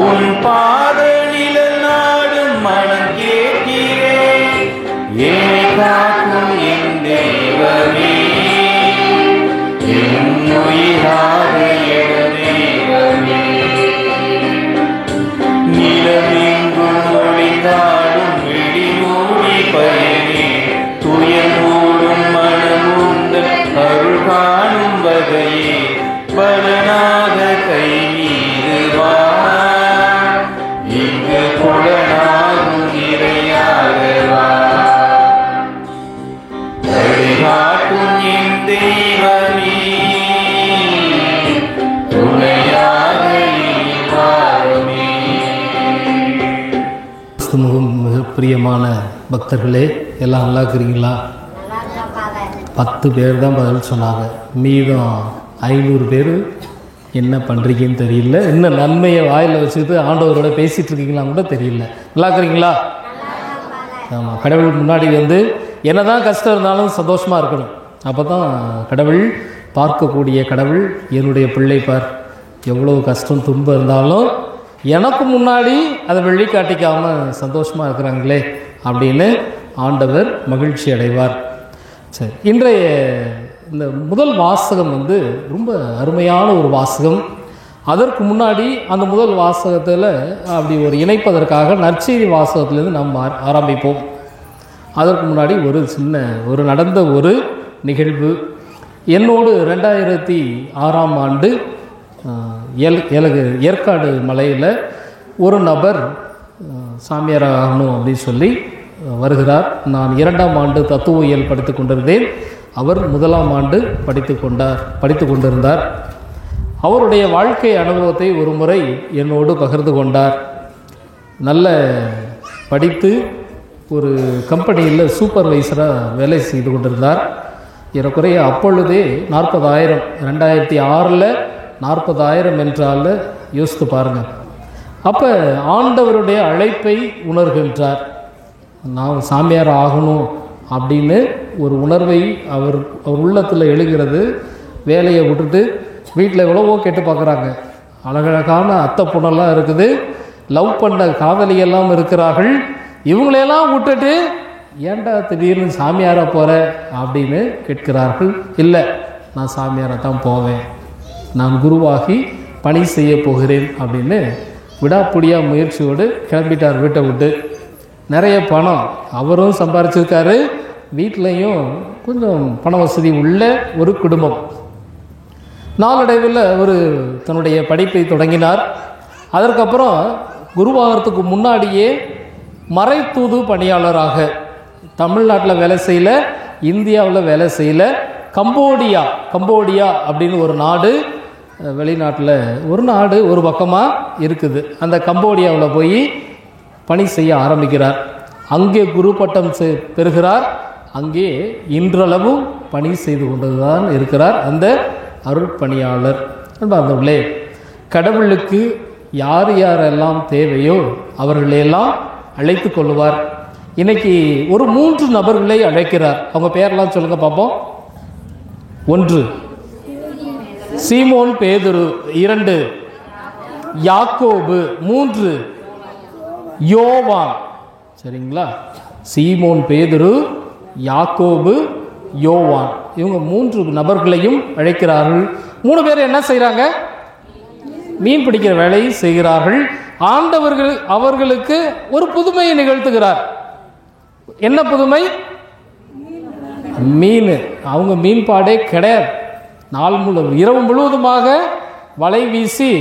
உன் பாத நிழல் நாடும் மனம் கேட்கிறே. என்னை காக்கும் என் தெய்வமே, என் உயிராக என் தெய்வமே. நிலமெங்கும் ஒளிந்தாலும் விழி மூடி பயனே, துயர் மூடும் மனமுந்தன் அருள் காணும் வகையே. பலனாக கை மீது வா, இங்கு புலனாகும் இறையாக வா. வழிகாட்டும் என் தெய்வமே, துணையாக நீ வாருமே. கிறிஸ்துவுக்கும் மிக பிரியமான பக்தர்களே, எல்லாம் நல்லா இருக்கிறீங்களா? 10 பேர் தான் பதில் சொன்னாங்க. மீதம் 500 பேர் என்ன பண்ணுறீங்கன்னு தெரியல. இன்னும் நன்மையை வாயில் வச்சுக்கிட்டு ஆண்டவரோட பேசிகிட்டு இருக்கீங்களான்னு கூட தெரியல. நல்லா இருக்கிறீங்களா? ஆமாம், கடவுளுக்கு முன்னாடி வந்து என்ன தான் கஷ்டம் இருந்தாலும் சந்தோஷமாக இருக்கணும். அப்போ தான் கடவுள் பார்க்கக்கூடிய கடவுள், என்னுடைய பிள்ளை பார், எவ்வளோ கஷ்டம் துன்பம் இருந்தாலும் எனக்கு முன்னாடி அதை வெளிக்காட்டிக்காமல் சந்தோஷமாக இருக்கிறாங்களே அப்படின்னு ஆண்டவர் மகிழ்ச்சி அடைவார். சரி, இன்றைய இந்த முதல் வாசகம் வந்து ரொம்ப அருமையான ஒரு வாசகம். அதற்கு முன்னாடி அந்த முதல் வாசகத்தில் அப்படி ஒரு இணைப்பதற்காக நற்செய்தி வாசகத்திலேருந்து நாம் ஆரம்பிப்போம். அதற்கு முன்னாடி ஒரு நடந்த ஒரு நிகழ்வு. என்னோடு 2006ஆம் ஆண்டு ஏற்காடு மலையில் ஒரு நபர் சாமியார் ஆகணும் அப்படின்னு சொல்லி வருகிறார். நான் 2ஆம் ஆண்டு தத்துவவியல் படித்து கொண்டிருந்தேன். அவர் 1ஆம் ஆண்டு படித்து கொண்டிருந்தார். அவருடைய வாழ்க்கை அனுபவத்தை ஒரு முறை என்னோடு பகிர்ந்து கொண்டார். நல்ல படித்து ஒரு கம்பெனியில் சூப்பர்வைசராக வேலை செய்து கொண்டிருந்தார். ஏறக்குறைய அப்பொழுதே 40,000, 2006 40,000 என்றால் யோசித்து பாருங்கள். அப்போ ஆண்டவருடைய அழைப்பை உணர்கின்றார். நான் சாமியார் ஆகணும் அப்படின்னு ஒரு உணர்வை அவர் உள்ளத்தில் எழுகிறது. வேலையை விட்டுட்டு வீட்டில் எவ்வளவோ கேட்டு பார்க்குறாங்க. அழகழகான அத்தை பொண்ணெல்லாம் இருக்குது, லவ் பண்ண காதலியெல்லாம் இருக்கிறார்கள். இவங்களையெல்லாம் விட்டுட்டு ஏன்டா திடீர்னு சாமியாராக போகிற அப்படின்னு கேட்கிறார்கள். இல்லை, நான் சாமியாராக தான் போவேன், நான் குருவாகி பணி செய்ய போகிறேன் அப்படின்னு விடாப்பிடியாக முயற்சியோடு கிளம்பிட்டார் வீட்டை விட்டு. நிறைய பணம் அவரும் சம்பாரிச்சிருக்காரு, வீட்லேயும் கொஞ்சம் பண வசதி உள்ள ஒரு குடும்பம். நாளடைவில் அவர் தன்னுடைய படிப்பை தொடங்கினார். அதற்கப்புறம் குருவாகிறதுக்கு முன்னாடியே மறைத்தூது பணியாளராக தமிழ்நாட்டில் வேலை செய்யல, இந்தியாவில் வேலை செய்யல, கம்போடியா அப்படின்னு ஒரு நாடு, வெளிநாட்டில் ஒரு நாடு ஒரு பக்கமாக இருக்குது. அந்த கம்போடியாவில் போய் பணி செய்ய ஆரம்பிக்கிறார். அங்கே குரு பட்டம் பெறுகிறார். அங்கே இன்றளவும் பணி செய்து கொண்டுதான் இருக்கிறார் அந்த அருட்பணியாளர். அன்பர்களே, கடவுளுக்கு யார் யாரெல்லாம் தேவையோ அவர்களையெல்லாம் அழைத்து கொள்வார். இன்னைக்கு ஒரு 3 நபர்களை அழைக்கிறார். அவங்க பேரெல்லாம் சொல்லுங்க பார்ப்போம். 1 சீமோன் பேதுரு, 2 யாக்கோபு, 3 யோவான். சரிங்களா? சீமோன் பேதுரு, யாக்கோபு, யோவான், இவங்க 3 நபர்களையும் அழைக்கிறார்கள். 3 பேர் என்ன செய்கிறாங்க? மீன் பிடிக்கிற வேலையை செய்கிறார்கள். ஆண்டவர்கள் அவர்களுக்கு ஒரு புதுமையை நிகழ்த்துகிறார். என்ன புதுமை? மீன். அவங்க மீன்பாடே கிடையாது. இரவு முழுவதுமாக வலை வீசி,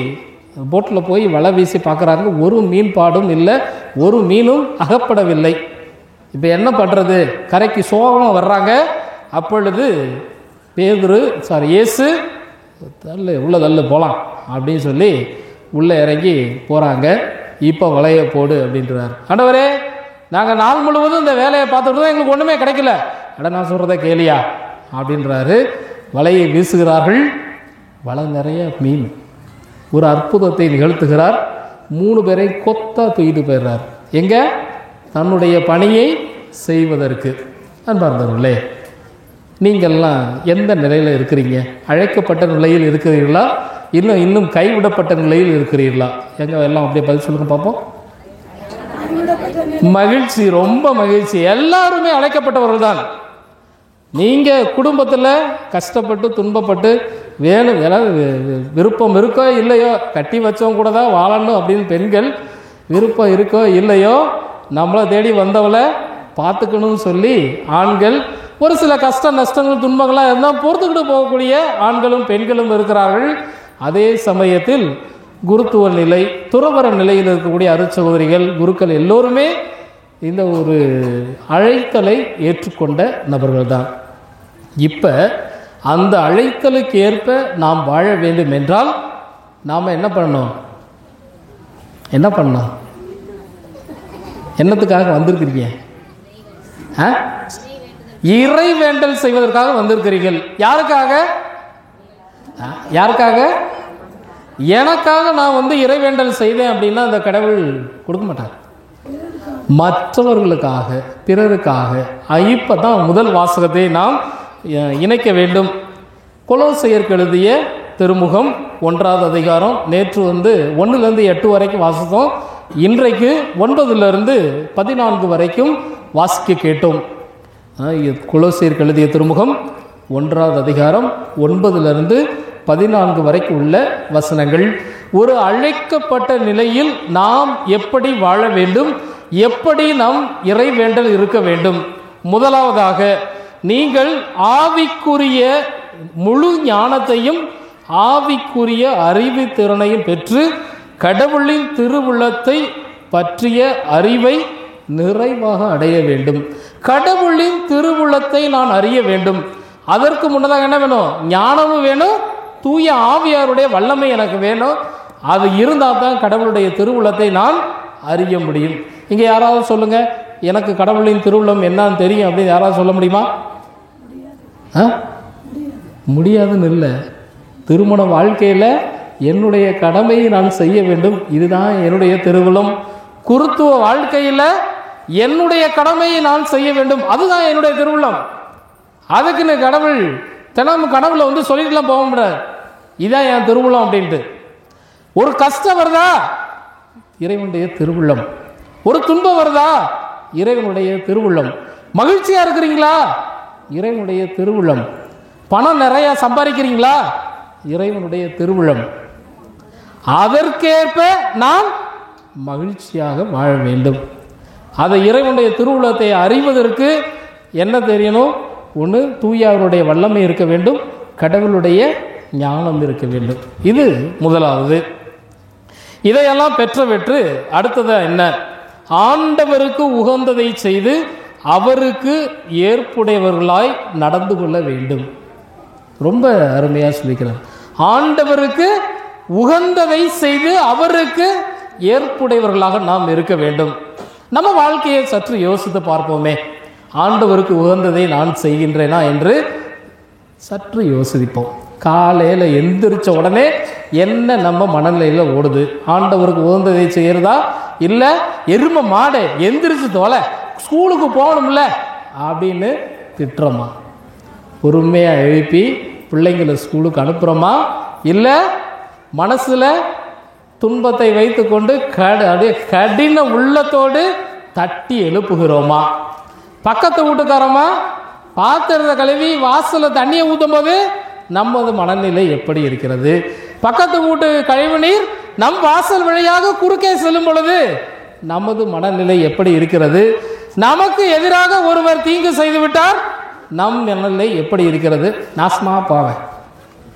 போட்டில் போய் வலை வீசி பார்க்குறாங்க. ஒரு மீன்பாடும் இல்லை, ஒரு மீனும் அகப்படவில்லை. இப்போ என்ன பண்ணுறது? கரைக்கு சோகமாக வர்றாங்க. அப்பொழுது இயேசு உள்ளதல்ல போகலாம் அப்படின்னு சொல்லி உள்ளே இறங்கி போகிறாங்க. இப்போ வலையை போடு அப்படின்றார். ஆண்டவரே, நாங்கள் நாள் முழுவதும் இந்த வேலையை பார்த்துட்டு தான் எங்களுக்கு ஒன்றுமே கிடைக்கல, நான் சொல்கிறத கேளியா அப்படின்றாரு. வலையை வீசுகிறார்கள். வலை நிறைய மீன். ஒரு அற்புதத்தை நிகழ்த்துகிறார். 3 பேரை கொத்தா தூக்கிட்டு போயிடுறார். எங்கே? தன்னுடைய பணியை செய்வதற்கு. அன்பார்ந்தவர்களே, நீங்கள்லாம் எந்த நிலையில் இருக்கிறீங்க? அழைக்கப்பட்ட நிலையில் இருக்கிறீர்களா, இன்னும் கைவிடப்பட்ட நிலையில் இருக்கிறீர்களா? எங்க எல்லாம் அப்படியே பதில் சொல்லுங்க பார்ப்போம். மகிழ்ச்சி, ரொம்ப மகிழ்ச்சி. எல்லாருமே அழைக்கப்பட்டவர்கள் தான். நீங்கள் குடும்பத்தில் கஷ்டப்பட்டு துன்பப்பட்டு வேணும், ஏதாவது விருப்பம் இருக்கோ இல்லையோ, கட்டி வச்சவங்க கூட தான் வாழணும் அப்படின்னு பெண்கள் விருப்பம் இருக்கோ இல்லையோ, நம்மளை தேடி வந்தவளை பார்த்துக்கணும்னு சொல்லி ஆண்கள் ஒரு சில கஷ்ட நஷ்டங்கள் துன்பங்களாக இருந்தால் பொறுத்துக்கிட்டு போகக்கூடிய ஆண்களும் பெண்களும் இருக்கிறார்கள். அதே சமயத்தில் குருத்துவ நிலை, துறவர நிலையில் இருக்கக்கூடிய அருட்சகோதரிகள், குருக்கள் எல்லோருமே இந்த ஒரு அழைத்தலை ஏற்றுக்கொண்ட நபர்கள் தான். இப்போ அந்த அழைத்தலுக்கு ஏற்ப நாம் வாழ வேண்டும் என்றால் நாம் என்ன பண்ணணும்? என்னத்துக்காக வந்திருக்கிறீங்க? இறை வேண்டல் செய்வதற்காக வந்திருக்கிறீர்கள். யாருக்காக? எனக்காக நான் இறை வேண்டல் செய்தேன் அப்படின்னா அந்த கடவுள் கொடுக்க மாட்டார். மற்றவர்களுக்காக, பிறருக்காக. இப்பதான் முதல் வாசகத்தை நாம் இணைக்க வேண்டும். கொலோசையருக்கு எழுதிய திருமுகம் 1வது அதிகாரம். நேற்று 1லேருந்து 8 வரைக்கும் வாசித்தோம். இன்றைக்கு 9லேருந்து 14 வரைக்கும் வாசிக்க கேட்டோம். கொலோசையருக்கு எழுதிய திருமுகம் 1வது அதிகாரம் 9லேருந்து 14 வரைக்கும் உள்ள வசனங்கள். ஒரு அழைக்கப்பட்ட நிலையில் நாம் எப்படி வாழ வேண்டும், எப்படி நாம் இறை வேண்டல் இருக்க வேண்டும். முதலாவதாக, நீங்கள் ஆவிக்குரிய முழு ஞானத்தையும் ஆவிக்குரிய அறிவு திறனையும் பெற்று கடவுளின் திருவுள்ளத்தை பற்றிய அறிவை நிறைவாக அடைய வேண்டும். கடவுளின் திருவுள்ளத்தை நான் அறிய வேண்டும். அதற்கு முன்னதாக என்ன வேணும்? ஞானமும் வேணும், தூய ஆவியாருடைய வல்லமை எனக்கு வேணும். அது இருந்தால் தான் கடவுளுடைய திருவுள்ளத்தை நான் அறிய முடியும். இங்கே யாராவது சொல்லுங்க, எனக்கு கடவுளின் திருவுள்ளம் என்னன்னு தெரியும் அப்படின்னு யாராவது சொல்ல முடியுமா? முடியாதுன்னு இல்லை. திருமண வாழ்க்கையில் என்னுடைய கடமையை நான் செய்ய வேண்டும், இதுதான் என்னுடைய திருவுள்ளம். குருத்துவ வாழ்க்கையில் என்னுடைய கடமையை நான் செய்ய வேண்டும், அதுதான் என்னுடைய திருவுள்ளம். அதுக்குன்னு கடவுளை சொல்லிட்டுலாம் போக முடியாது, இதான் என் திருவுள்ளம் அப்படின்ட்டு. ஒரு கஷ்டம் வருதா, இறைவனுடைய திருவுள்ளம். ஒரு துன்பம் வருதா, இறைவனுடைய திருவுள்ளம். மகிழ்ச்சியா இருக்கிறீங்களா, இறைவனுடைய திருவுள்ளம். பணம் நிறைய சம்பாதிக்கிறீங்களா, இறைவனுடைய திருவுள்ளம். அதற்கேற்ப நான் மகிழ்ச்சியாக வாழ வேண்டும். அதை இறைவனுடைய திருவுள்ளத்தை அறிவதற்கு என்ன தெரியணும்? ஒன்று, தூயாருடைய வல்லமை இருக்க வேண்டும், கடவுளுடைய ஞானம் இருக்க வேண்டும். இது முதலாவது. இதையெல்லாம் பெற்று அடுத்தது என்ன? ஆண்டவருக்கு உகந்ததை செய்து அவருக்கு ஏற்புடையவர்களாய் நடந்து கொள்ள வேண்டும். ரொம்ப அருமையாக சொல்லிக்கிறார். ஆண்டவருக்கு உகந்ததை செய்து அவருக்கு ஏற்புடையவர்களாக நாம் இருக்க வேண்டும். நம்ம வாழ்க்கையை சற்று யோசித்து பார்ப்போமே. ஆண்டவருக்கு உகந்ததை நான் செய்கின்றேனா என்று சற்று யோசிப்போம். காலையில் எந்திரிச்ச உடனே என்ன நம்ம மனநிலையில் ஓடுது? ஆண்டவருக்கு உகந்ததை செய்கிறதா, இல்லை எருமை மாடை எந்திரிச்சு தோலை ஸ்கூலுக்கு போகணும்ல அப்படின்னு திட்டுறோமா? பொறுமையாக எழுப்பி பிள்ளைங்களை ஸ்கூலுக்கு அனுப்புகிறோமா? இல்லை மனசில் துன்பத்தை வைத்து கொண்டு அப்படியே கடின உள்ளத்தோடு தட்டி எழுப்புகிறோமா? பக்கத்து வீட்டுக்காரமா பாத்திரத்தை கழுவி வாசலில் தண்ணியை ஊற்றும் போது நமது மனநிலை எப்படி இருக்கிறது? பக்கத்து வீட்டு கழிவு நீர் நம் வாசல் வழியாக குறுக்கே செல்லும் பொழுது நமது மனநிலை எப்படி இருக்கிறது? நமக்கு எதிராக ஒருவர் தீங்கு செய்து விட்டார், நம் மனநிலை எப்படி இருக்கிறது? நாசமா போவேன்,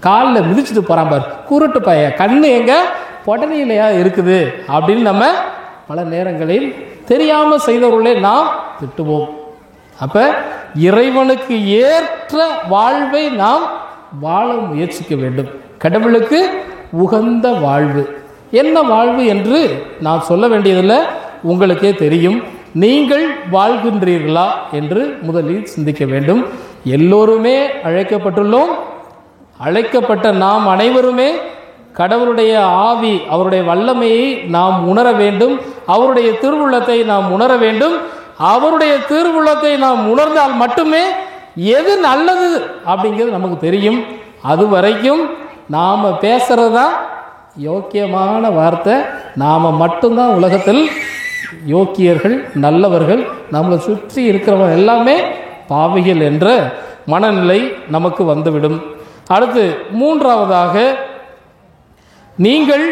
காலில் மிதிச்சுட்டு போறான் பார் குருட்டு பைய, கண்ணு எங்க பொடனிலையா இருக்குது அப்படின்னு நம்ம பல நேரங்களில் தெரியாம செய்தவர்களே நாம் திட்டுவோம். அப்ப இறைவனுக்கு ஏற்ற வாழ்வை நாம் வாழ முயற்சிக்க வேண்டும். கடவுளுக்கு உகந்த வாழ்வு என்ன வாழ்வு என்று நான் சொல்ல வேண்டியதில்லை, உங்களுக்கே தெரியும். நீங்கள் வாழ்கின்றீர்களா என்று முதலில் சிந்திக்க வேண்டும். எல்லோருமே அழைக்கப்பட்டுள்ளோம். அழைக்கப்பட்ட நாம் அனைவருமே கடவுளுடைய ஆவி, அவருடைய வல்லமையை நாம் உணர வேண்டும். அவருடைய திருவுள்ளத்தை நாம் உணர வேண்டும். அவருடைய திருவுள்ளத்தை நாம் உணர்ந்தால் மட்டுமே எது நல்லது அப்படிங்கிறது நமக்கு தெரியும். அது வரைக்கும் நாம் பேசுகிறது தான் யோக்கியமான வார்த்தை. நாம் மட்டும்தான் உலகத்தில் யோக்கியர்கள், நல்லவர்கள். நம்மளை சுற்றி இருக்கிறவங்க எல்லாமே பாவிகள் என்ற மனநிலை நமக்கு வந்துவிடும். அடுத்து மூன்றாவதாக, நீங்கள்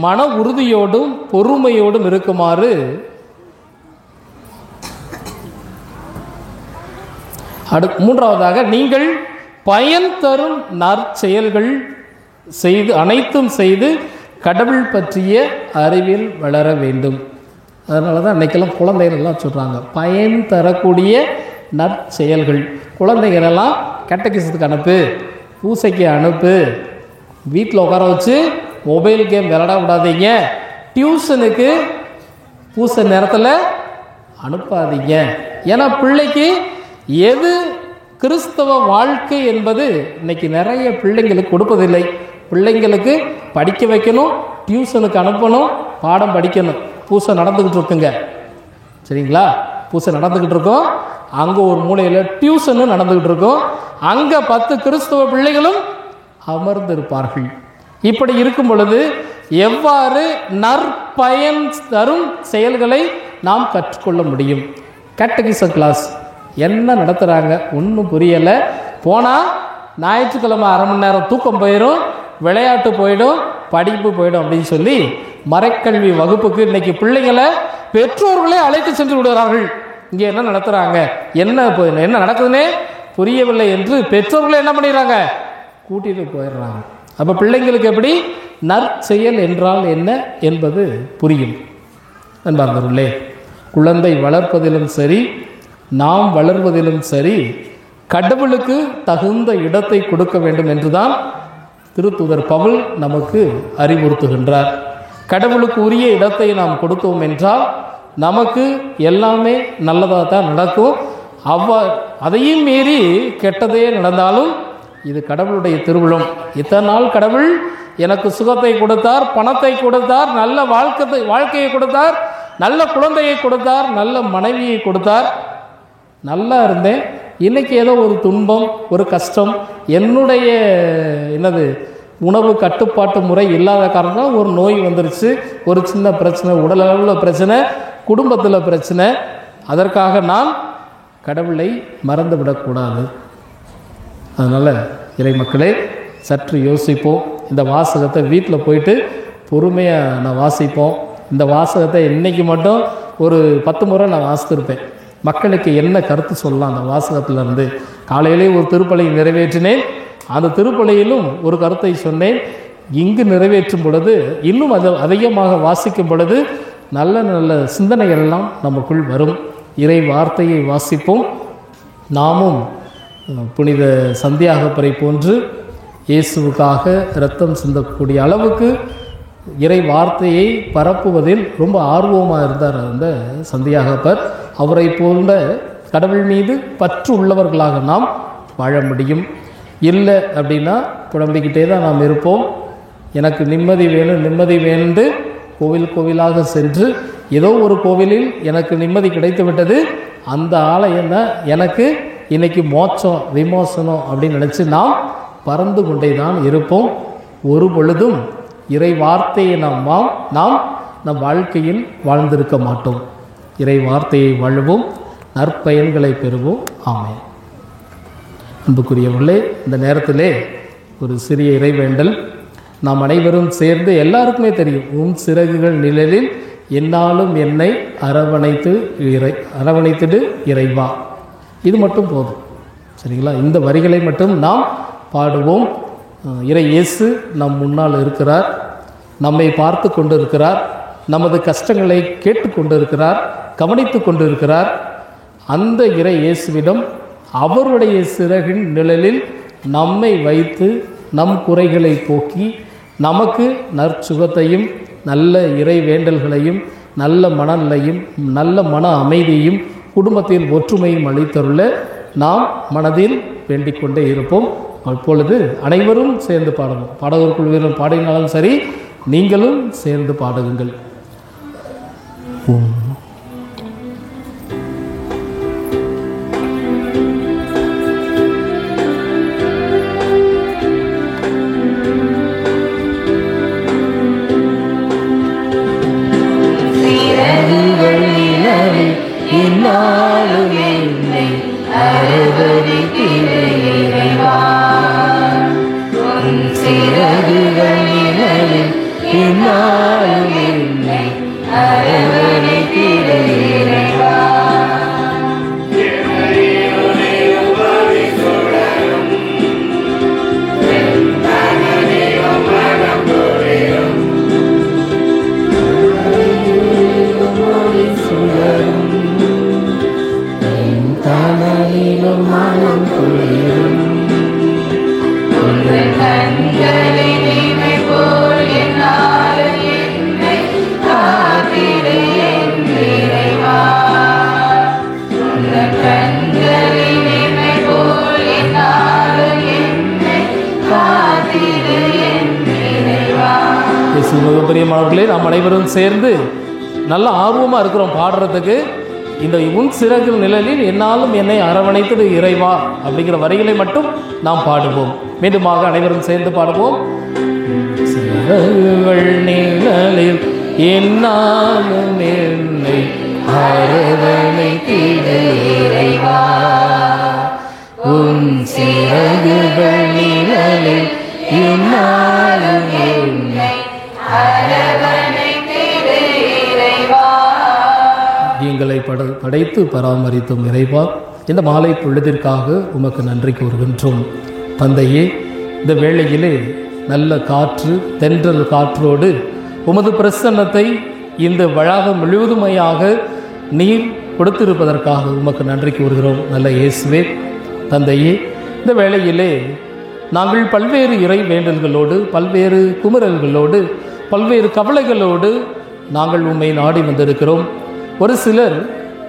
மன உறுதியோடும் பொறுமையோடும் இருக்குமாறு மூன்றாவதாக, நீங்கள் பயன் தரும் நற்செயல்கள் செய்து அனைத்தும் செய்து கடவுள் பற்றிய அறிவில் வளர வேண்டும். அதனால தான் இன்றைக்கெல்லாம் குழந்தைகளெல்லாம் சொல்கிறாங்க பயன் தரக்கூடிய நற்செயல்கள். குழந்தைகளெல்லாம் கேட்டகிசத்துக்கு அனுப்பு, பூசைக்கு அனுப்பு, வீட்டில் உட்கார வச்சு மொபைல் கேம் விளையாட விடாதீங்க, டியூஷனுக்கு பூசை நேரத்தில் அனுப்பாதீங்க. ஏன்னா பிள்ளைக்கு எது கிறிஸ்தவ வாழ்க்கை என்பது இன்னைக்கு நிறைய பிள்ளைங்களுக்கு கொடுப்பதில்லை. பிள்ளைங்களுக்கு படிக்க வைக்கணும், டியூஷனுக்கு அனுப்பணும், பாடம் படிக்கணும். பூசை நடந்துக்கிட்டு இருக்குங்க, சரிங்களா? பூசை நடந்துக்கிட்டு இருக்கோம். அங்கே ஒரு மூலையில் டியூஷனு நடந்துக்கிட்டு இருக்கோம். அங்கே 10 கிறிஸ்தவ பிள்ளைகளும் அமர்ந்திருப்பார்கள். இப்படி இருக்கும் பொழுது எவ்வாறு நற்பயன் தரும் செயல்களை நாம் கற்றுக்கொள்ள முடியும்? கேட்டகிசம் கிளாஸ் என்ன நடத்துகிறாங்க ஒன்றும் புரியலை. போனால் ஞாயிற்றுக்கிழமை அரை மணி நேரம் தூக்கம் போயிடும், விளையாட்டு போயிடும், படிப்பு போயிடும் அப்படின்னு சொல்லி மறைக்கல்வி வகுப்புக்கு இன்றைக்கி பிள்ளைங்களை பெற்றோர்களே அழைத்து சென்று விடுகிறார்கள். இங்கே என்ன நடத்துகிறாங்க, என்ன நடக்குதுன்னே புரியவில்லை என்று பெற்றோர்களே என்ன பண்ணிடுறாங்க, கூட்டிகிட்டு போயிடுறாங்க. அப்போ பிள்ளைங்களுக்கு எப்படி நற்செயல் என்றால் என்ன என்பது புரியும். அன்பார்ந்தவர்களே, குழந்தை வளர்ப்பதிலும் சரி, நாம் வளர்வதிலும் சரி, கடவுளுக்கு தகுந்த இடத்தை கொடுக்க வேண்டும் என்றுதான் திருத்தூதர் பவுல் நமக்கு அறிவுறுத்துகின்றார். கடவுளுக்கு உரிய இடத்தை நாம் கொடுத்தோம் என்றால் நமக்கு எல்லாமே நல்லதாக தான் நடக்கும். அதையும் மீறி கெட்டதே நடந்தாலும் இது கடவுளுடைய திருவுளம். இத்தனை நாள் கடவுள் எனக்கு சுகத்தை கொடுத்தார், பணத்தை கொடுத்தார், நல்ல வாழ்க்கையை கொடுத்தார், நல்ல குழந்தையை கொடுத்தார், நல்ல மனைவியை கொடுத்தார், நல்லா இருந்தேன். இன்றைக்கி ஏதோ ஒரு துன்பம், ஒரு கஷ்டம், என்னுடைய உணவு கட்டுப்பாட்டு முறை இல்லாத காரணம் ஒரு நோய் வந்துருச்சு, ஒரு சின்ன பிரச்சனை, உடல் அளவில் பிரச்சனை, குடும்பத்தில் பிரச்சனை. அதற்காக நான் கடவுளை மறந்துவிடக்கூடாது. அதனால் இறை மக்களே, சற்று யோசிப்போம். இந்த வாசகத்தை வீட்டில் போயிட்டு பொறுமையாக நான் வாசிப்போம். இந்த வாசகத்தை இன்றைக்கி மட்டும் ஒரு 10 முறை நான் வாசித்திருப்பேன். மக்களுக்கு என்ன கருத்து சொல்லலாம் அந்த வாசகத்திலிருந்து? காலையிலே ஒரு திருப்பலி நிறைவேற்றினேன். அந்த திருப்பலியிலும் ஒரு கருத்தை சொன்னேன். இங்கு நிறைவேற்றும் பொழுது இன்னும் அதிகமாக வாசிக்கும் பொழுது நல்ல நல்ல சிந்தனைகள் எல்லாம் நமக்குள் வரும். இறை வார்த்தையை வாசிப்போம். நாமும் புனித சந்தியாகப்பரை போன்று இயேசுவுக்காக இரத்தம் சிந்தக்கூடிய அளவுக்கு இறை வார்த்தையை பரப்புவதில் ரொம்ப ஆர்வமாக இருந்தார் அந்த சந்தியாகப்பர். அவரை போன்ற கடவுள் மீது பற்று உள்ளவர்களாக நாம் வாழ முடியும். இல்லை அப்படின்னா புலம்பிக்கிட்டே தான் நாம் இருப்போம். எனக்கு நிம்மதி வேணும், நிம்மதி வேண்டு கோவிலாக சென்று ஏதோ ஒரு கோவிலில் எனக்கு நிம்மதி கிடைத்து விட்டது, அந்த ஆலயம் தான் எனக்கு இன்னைக்கு மோட்சம், விமோசனம் அப்படின்னு நினச்சி நாம் பறந்து கொண்டே தான் இருப்போம். ஒரு பொழுதும் இறை வார்த்தையை நாம் நம் வாழ்க்கையில் வாழ்ந்திருக்க மாட்டோம். இறை வார்த்தையை வாழுவோம், நற்பயன்களை பெறுவோம். ஆமென். அன்புக்குரியவர்களே, இந்த நேரத்திலே ஒரு சிறிய இறைவேண்டல். நாம் அனைவரும் சேர்ந்து, எல்லாருக்குமே தெரியும், உன் சிறகுகள் நிழலில் என்னாலும் என்னை அரவணைத்திடு இறைவா. இது மட்டும் போதும், சரிங்களா? இந்த வரிகளை மட்டும் நாம் பாடுவோம். இறை இயேசு நம் முன்னால் இருக்கிறார், நம்மை பார்த்து கொண்டு இருக்கிறார், நமது கஷ்டங்களை கேட்டு கொண்டு இருக்கிறார், கவனித்து கொண்டு இருக்கிறார். அந்த இறை இயேசுவிடம் அவருடைய சிறகின் நிழலில் நம்மை வைத்து நம் குறைகளை போக்கி நமக்கு நற்சுகத்தையும் நல்ல இறை வேண்டல்களையும் நல்ல மனநிலையும் நல்ல மன அமைதியும் குடும்பத்தில் ஒற்றுமையும் அளித்தருள நாம் மனதில் வேண்டிக் கொண்டே இருப்போம். அப்பொழுது அனைவரும் சேர்ந்து பாடணும். பாடகர் குழுவினர் பாடினாலும் சரி, நீங்களும் சேர்ந்து பாடுங்கள். பிரியமானவர்களே, நாம் அனைவரும் சேர்ந்து நல்ல ஆர்வமாக இருக்கிறோம் பாடுறதுக்கு. இந்த உன் சிறகு நிழலில் என்னாலும் என்னை அரவணைத்தது இறைவா அப்படிங்கிற வரிகளை மட்டும் நாம் பாடுவோம். மீண்டுமாக அனைவரும் சேர்ந்து பாடுவோம். சிறகுகள் நிழலில் என்னாலும் என்னை அரவணைத்தது இறைவா, உன் சிறகுகள் நிழலில் என்னாலும் என்னை எங்களை படைத்து பராமரித்தும் இறைவா, இந்த மாலை பொழுதிற்காக உமக்கு நன்றி கூறுகின்றோம். தந்தையே, இந்த வேளையிலே நல்ல காற்று, தென்றல் காற்றோடு உமது பிரசன்னத்தை இந்த வளாகம் முழுவதுமையாக நீர் கொடுத்திருப்பதற்காக உமக்கு நன்றி கூறுகிறோம். நல்ல இயேசுவே, தந்தையே, இந்த வேளையிலே நாங்கள் பல்வேறு இறை வேண்டல்களோடு, பல்வேறு குமுறல்களோடு, பல்வேறு கவலைகளோடு நாங்கள் உம்மை நாடி வந்திருக்கிறோம். ஒரு சிலர்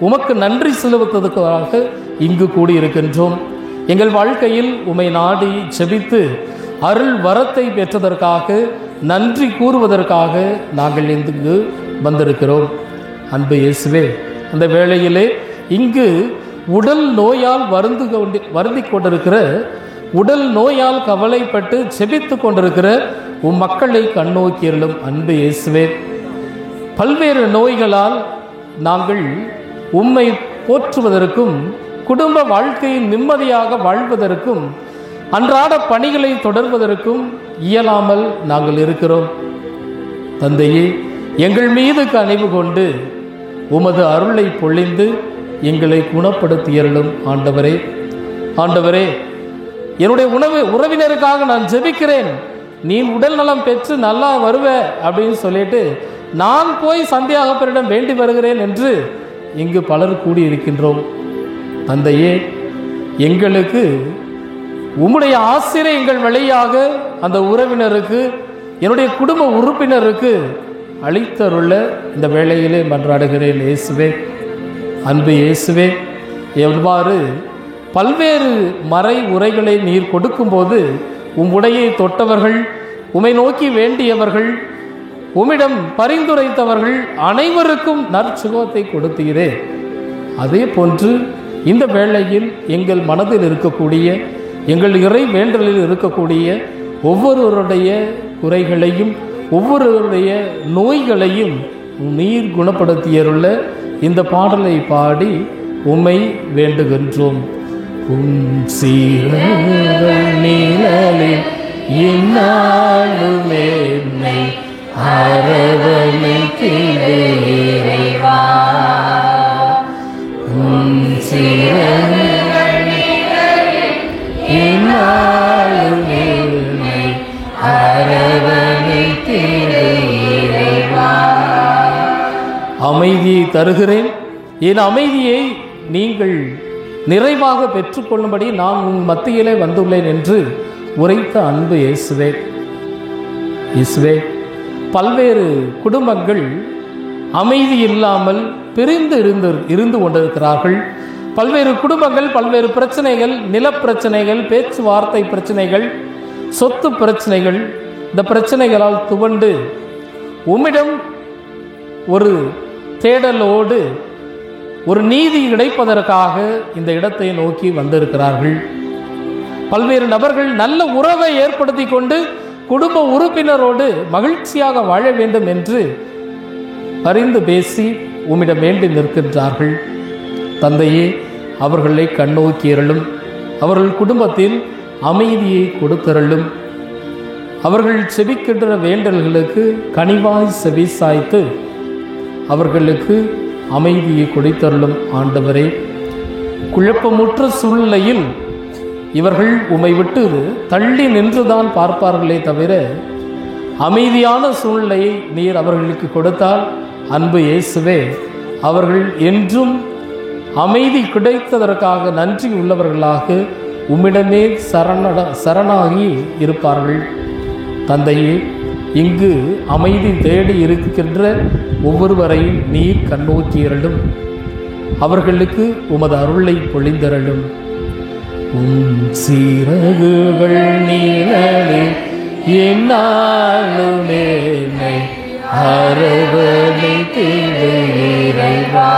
உமக்கு நன்றி செலுத்துவதற்காக இங்கு கூடியிருக்கின்றோம். எங்கள் வாழ்க்கையில் உம்மை நாடி செபித்து அருள் வரத்தை பெற்றதற்காக நன்றி கூறுவதற்காக நாங்கள் இங்கு வந்திருக்கிறோம். அன்பு இயேசுவே, அந்த வேளையிலே இங்கு உடல் நோயால் வருந்தி கொண்டிருக்கிற, உடல் நோயால் கவலைப்பட்டு செபித்து கொண்டிருக்கிற உம் மக்களை கண்ணோக்கியருளும். அன்பு இயேசுவே, பல்வேறு நோய்களால் நாங்கள் உம்மை போற்றுவதற்கும் குடும்ப வாழ்க்கையை நிம்மதியாக வாழ்வதற்கும் அன்றாட பணிகளை தொடர்வதற்கும் இயலாமல் நாங்கள் இருக்கிறோம். தந்தையே, எங்கள் மீது கனிவு கொண்டு உமது அருளை பொழிந்து எங்களை குணப்படுத்தியருளும். ஆண்டவரே, ஆண்டவரே, என்னுடைய உறவினருக்காக நான் ஜெபிக்கிறேன், நீ உடல் நலம் பெற்று நல்லா வருவ அப்படின்னு சொல்லிட்டு நான் போய் சந்தியாகப்பரிடம் வேண்டி வருகிறேன் என்று இங்கு பலர் கூடியிருக்கின்றோம். தந்தையே, எங்களுக்கு உம்முடைய ஆசிரியர் எங்கள் வழியாக அந்த உறவினருக்கு, என்னுடைய குடும்ப உறுப்பினருக்கு அளித்தருள்ள இந்த வேளையிலே மன்றாடுகிறேன். இயேசுவே, அன்பு இயேசுவே, எவ்வாறு பல்வேறு மறை உரைகளை நீர் கொடுக்கும்போது உம்முடையை தொட்டவர்கள், உம்மை நோக்கி வேண்டியவர்கள், உம்மிடம் பரிந்துரைத்தவர்கள் அனைவருக்கும் நற்சுகத்தை கொடுத்தீரே, அதே போன்று இந்த வேளையில் எங்கள் மனதில் இருக்கக்கூடிய, எங்கள் இறை வேண்டலில் இருக்கக்கூடிய ஒவ்வொருவருடைய குறைகளையும் ஒவ்வொருவருடைய நோய்களையும் நீர் குணப்படுத்தியருள்ள இந்த பாடலை பாடி உம்மை வேண்டுகின்றோம். உம் சீரங்கள் நிழலில் என்னாலும் என்னை அரவணைத்தது இறைவா, உம் சீரங்கள் நிழலில் என்னாலும் என்னை அரவணைத்தது இறைவா. அமைதியை தருகிறேன், என் அமைதியை நீங்கள் நிறைவாக பெற்றுக்கொள்ளும்படி நான் உன் மத்தியிலே வந்துள்ளேன் என்று உரைத்த அன்பு இயேசுவே, இயேசுவே, பல்வேறு குடும்பங்கள் அமைதி இல்லாமல் பிரிந்து இருந்து கொண்டிருக்கிறார்கள். பல்வேறு குடும்பங்கள், பல்வேறு பிரச்சனைகள், நிலப்பிரச்சனைகள், பேச்சுவார்த்தை பிரச்சனைகள், சொத்து பிரச்சனைகள், இந்த பிரச்சனைகளால் துவண்டு உம்மிடம் ஒரு தேடலோடு ஒரு நீதி கிடைப்பதற்காக இந்த இடத்தை நோக்கி வந்திருக்கிறார்கள். பல்வேறு நபர்கள் நல்ல உறவை ஏற்படுத்தி கொண்டு குடும்ப உறுப்பினரோடு மகிழ்ச்சியாக வாழ வேண்டும் என்று பரிந்து பேசி உம்மிடம் வேண்டி நிற்கின்றார்கள். தந்தையே, அவர்களை கண்ணோக்கியருளும், அவர்கள் குடும்பத்தில் அமைதியை கொடுத்தருளும், அவர்கள் செபிக்கின்ற வேண்டல்களுக்கு கனிவாய் செவி சாய்த்து அவர்களுக்கு அமைதியை கொடுத்தருளும். ஆண்டவரே, குழப்பமுற்ற சூழ்நிலையில் இவர்கள் உம்மை விட்டு தள்ளி நின்றுதான் பார்ப்பார்களே தவிர அமைதியான சூழ்நிலையை நீர் அவர்களுக்கு கொடுத்தால், அன்பு இயேசுவே, அவர்கள் என்றும் அமைதி கிடைத்ததற்காக நன்றி உள்ளவர்களாக உம்மிடமே சரணாகி இருப்பார்கள். தந்தையே, இங்கு அமைதி தேடி இருக்கின்ற ஒவ்வொருவரையும் நீர் கண்ணோக்கியருளும், அவர்களுக்கு உமது அருளை பொழிந்தருளும். சீரகுகள் நீளே என்னாலுமே அரவணைத்து இறைவா,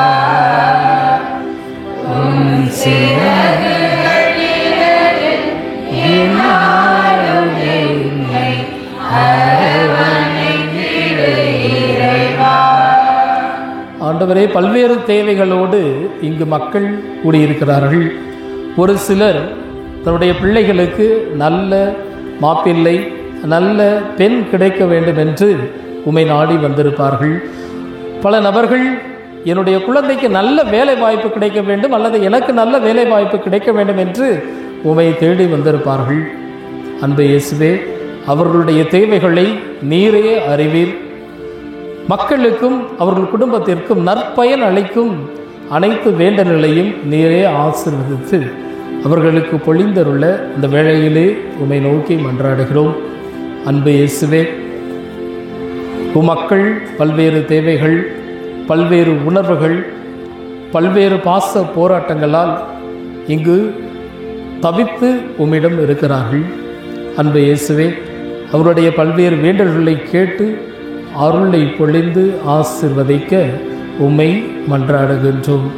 ஆண்டவரே, பல்வேறு தேவைகளோடு இங்கு மக்கள் கூடியிருக்கிறார்கள். ஒரு சிலர் தன்னுடைய பிள்ளைகளுக்கு நல்ல மாப்பிள்ளை, நல்ல பெண் கிடைக்க வேண்டும் என்று உம்மை நாடி வந்திருப்பார்கள். பல நபர்கள் என்னுடைய குழந்தைக்கு நல்ல வேலை வாய்ப்பு கிடைக்க வேண்டும் அல்லது எனக்கு நல்ல வேலை வாய்ப்பு கிடைக்க வேண்டும் என்று உம்மை தேடி வந்திருப்பார்கள். அன்பு இயேசுவே, அவர்களுடைய தேவைகளை நீரே அறிவீர். மக்களுக்கும் அவர்கள் குடும்பத்திற்கும் நற்பயன் அளிக்கும் அனைத்து வேண்டல்களையும் நீரே ஆசீர்வதித்து அவர்களுக்கு பொழிந்தருள்ள இந்த வேளையிலே உம்மை நோக்கி மன்றாடுகிறோம். அன்பு இயேசுவே, மக்கள் பல்வேறு தேவைகள், பல்வேறு உணர்வுகள், பல்வேறு பாச போராட்டங்களால் இங்கு தவித்து உம்மிடம் இருக்கிறார்கள். அன்பு இயேசுவே, அவருடைய பல்வேறு வேண்டல்களை கேட்டு அருளை பொழிந்து ஆசீர்வதிக்க உம்மை மன்றாடுகின்றோம்.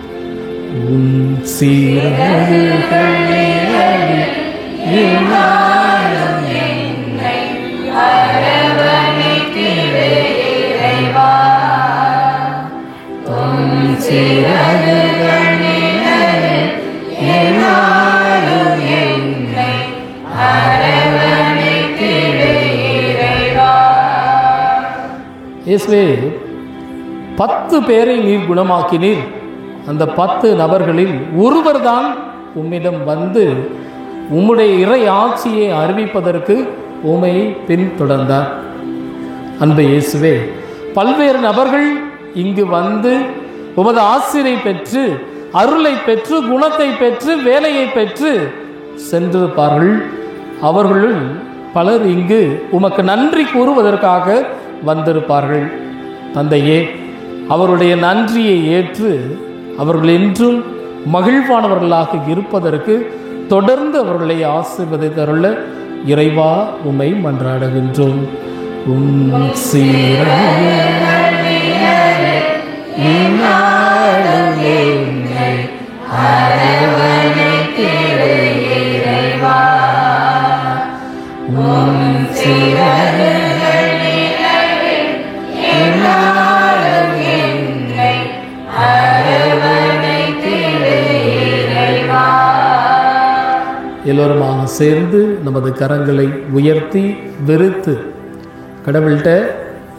இயேசுவே, 10 பேரை நீர் குணமாக்கினீர். அந்த 10 நபர்களில் ஒருவர் தான் உம்மிடம் வந்து உம்முடைய இறை ஆட்சியை அறிவிப்பதற்கு உம்மை பின்தொடர்ந்தார். அன்பு இயேசுவே, பல்வேறு நபர்கள் இங்கு வந்து உமது ஆசிரை பெற்று, அருளை பெற்று, குணத்தை பெற்று, வேலையை பெற்று சென்றிருப்பார்கள். அவர்களுள் பலர் இங்கு உமக்கு நன்றி கூறுவதற்காக வந்திருப்பார்கள். தந்தையே, அவருடைய நன்றியை ஏற்று அவர்கள் என்றும் மகிழ்வானவர்களாக இருப்பதற்கு தொடர்ந்து அவர்களை ஆசீர்வதித்தருள இறைவா உம்மை மன்றாடுகின்றோம். எல்லோருமாக சேர்ந்து நமது கரங்களை உயர்த்தி விரித்து கடவுள்கிட்ட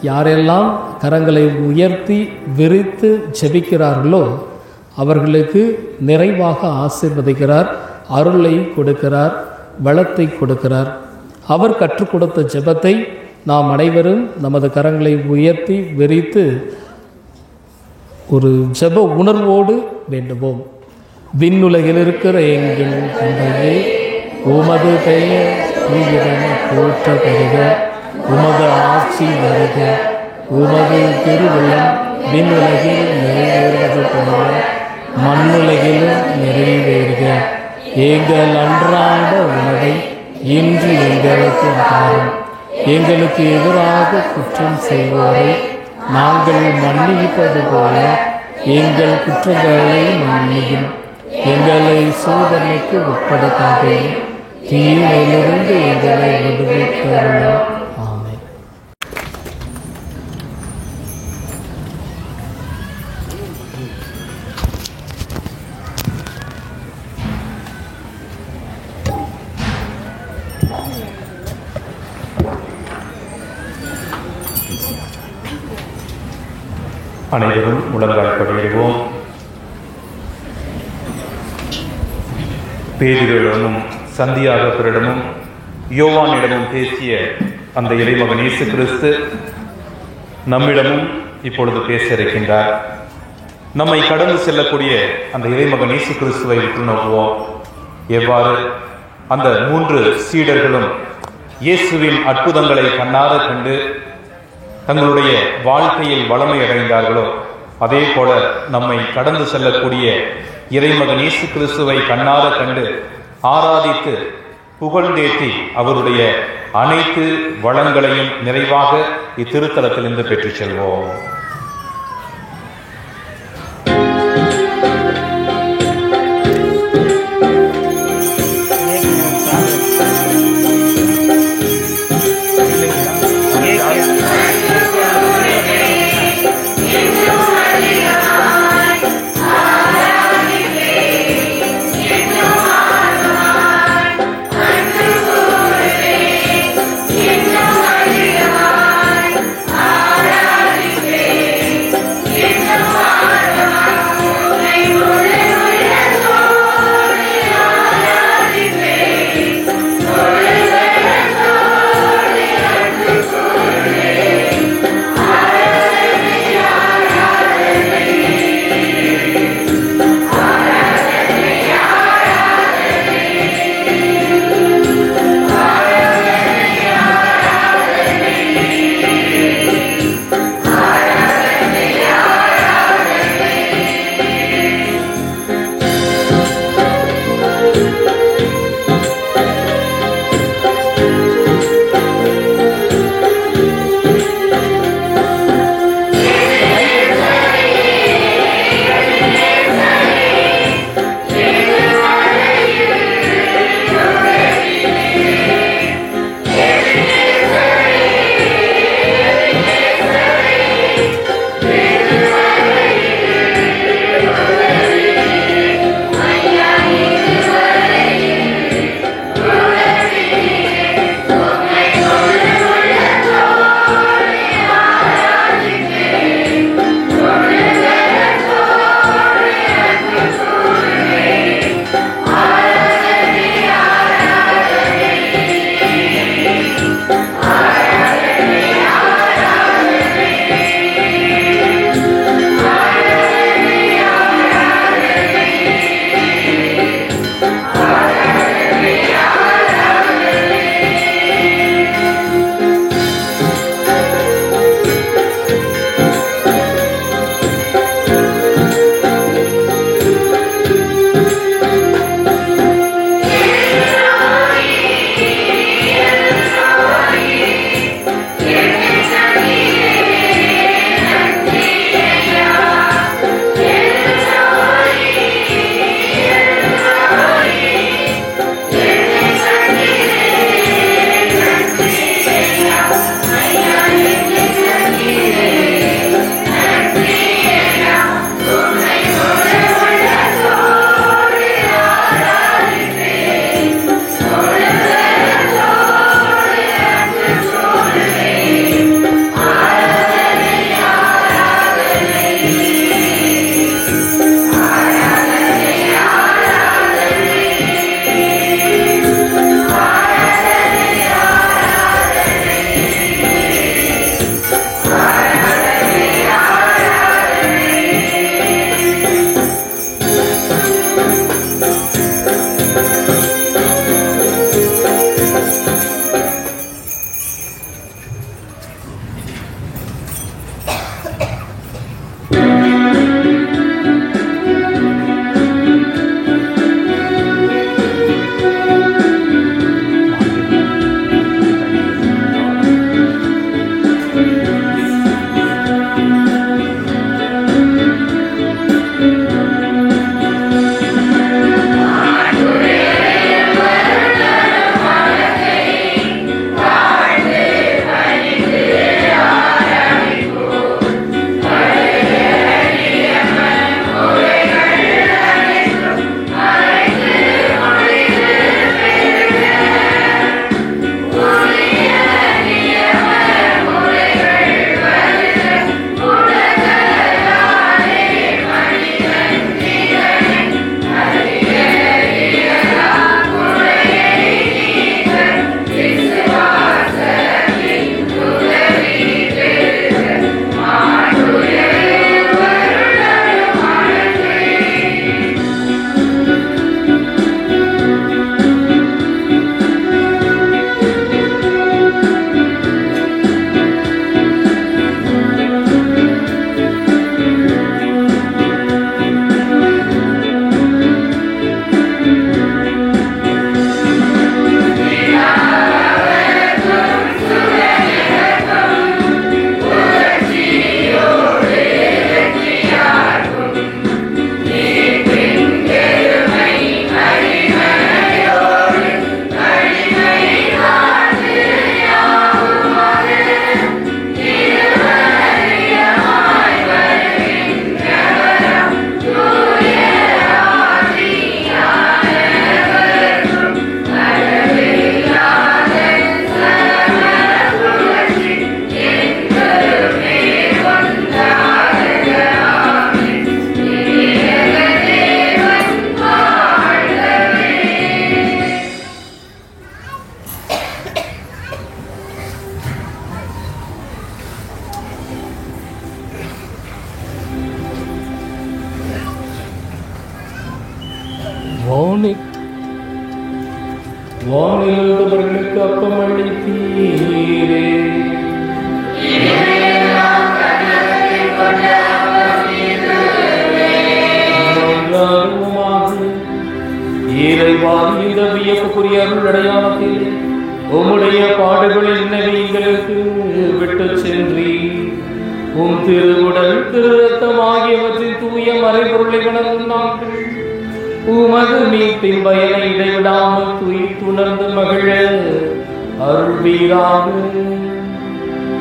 யாரெல்லாம் கரங்களை உயர்த்தி விரித்து ஜெபிக்கிறார்களோ அவர்களுக்கு நிறைவாக ஆசீர்வதிக்கிறார், அருளை கொடுக்கிறார், வளத்தை கொடுக்கிறார். அவர் கற்றுக் கொடுத்த ஜெபத்தை நாம் அனைவரும் நமது கரங்களை உயர்த்தி விரித்து ஒரு ஜெப உணர்வோடு வேண்டுவோம். விண்ணுலகில் இருக்கிற எங்கள் தந்தையே, உமது பெயர் தூயதென போற்றப்படுக, உமது ஆட்சி வருக, உமது திருவுள்ளம் விண்ணுலகில் நிறைவேறுவது போல மண்ணுலகிலும் நிறைவேறுக. எங்கள் அன்றாட உணவை இன்று எங்களுக்கு தாரும். எங்களுக்கு எதிராக குற்றம் செய்வோரை நாங்கள் மன்னிப்பது போல எங்கள் குற்றங்களை மன்னியும். எங்களை சோதனைக்கு உட்படுத்தாதையும் தீமையிலிருந்து எங்களை விடுவித்தருளும். ஆமென். அனைவரும் முழங்கால் படியிடுவோம். பேதுருவிடமும் சந்தியாகப்பரிடமும் யோவானிடமும் பேசிய அந்த இறைமகன் இயேசு கிறிஸ்து நம்மிடமும் இப்பொழுது பேச இருக்கின்றார். நம்மை கடந்து செல்லக்கூடிய அந்த இறைமகன் இயேசு கிறிஸ்துவை உற்று நோக்குவோம். எவ்வாறு அந்த 3 சீடர்களும் இயேசுவின் அற்புதங்களை கண்ணார கண்டு தங்களுடைய வாழ்க்கையில் வளமை அடைந்தார்களோ, அதே போல நம்மை கடந்து செல்லக்கூடிய இறைமகன் இயேசு கிறிஸ்துவை கண்ணார கண்டு ஆராதித்து புகழ்ந்தேத்தி அவருடைய அனைத்து வளங்களையும் நிறைவாக இத்திருத்தலத்திலிருந்து பெற்றுச் செல்வோம். வானிலிருந்தவர்களுக்கு அப்பம் அளித்தீரே. இறைவா, இந்த வியப்புக்குரிய அருள் அடையாளத்தில் உம்முடைய பாடுகளில் எங்களுக்கு விட்டு சென்றி உம் திருவுடல் திருரத்தம் ஆகியவற்றின் தூய மறைபொருளை வணங்கும் நாங்கள் உமது மீட்பின் பயனை இடைவிடாமல் துணர்ந்து மகிழ அருள்வீராக.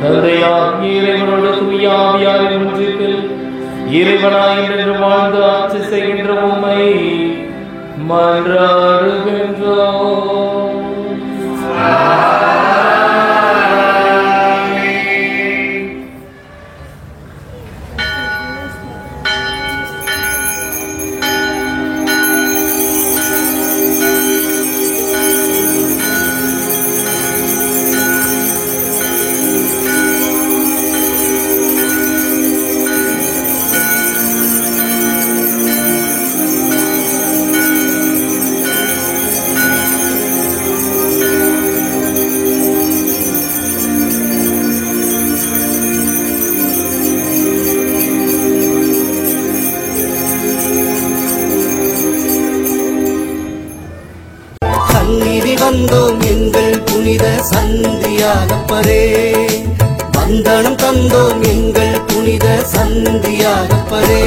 தந்தையாகிய இறைவனோடு தூய ஆவியாரின் ஒன்றிப்பில் இறைவனாய் என்று வாழ்ந்து ஆட்சி செய்கின்ற உம்மை மன்றாடுகின்றோம். வந்தோம் எங்கள் புனித சந்தியாகப்பரே, வந்தனம் தந்தோம் எங்கள் புனித சந்தியாகப்பரே.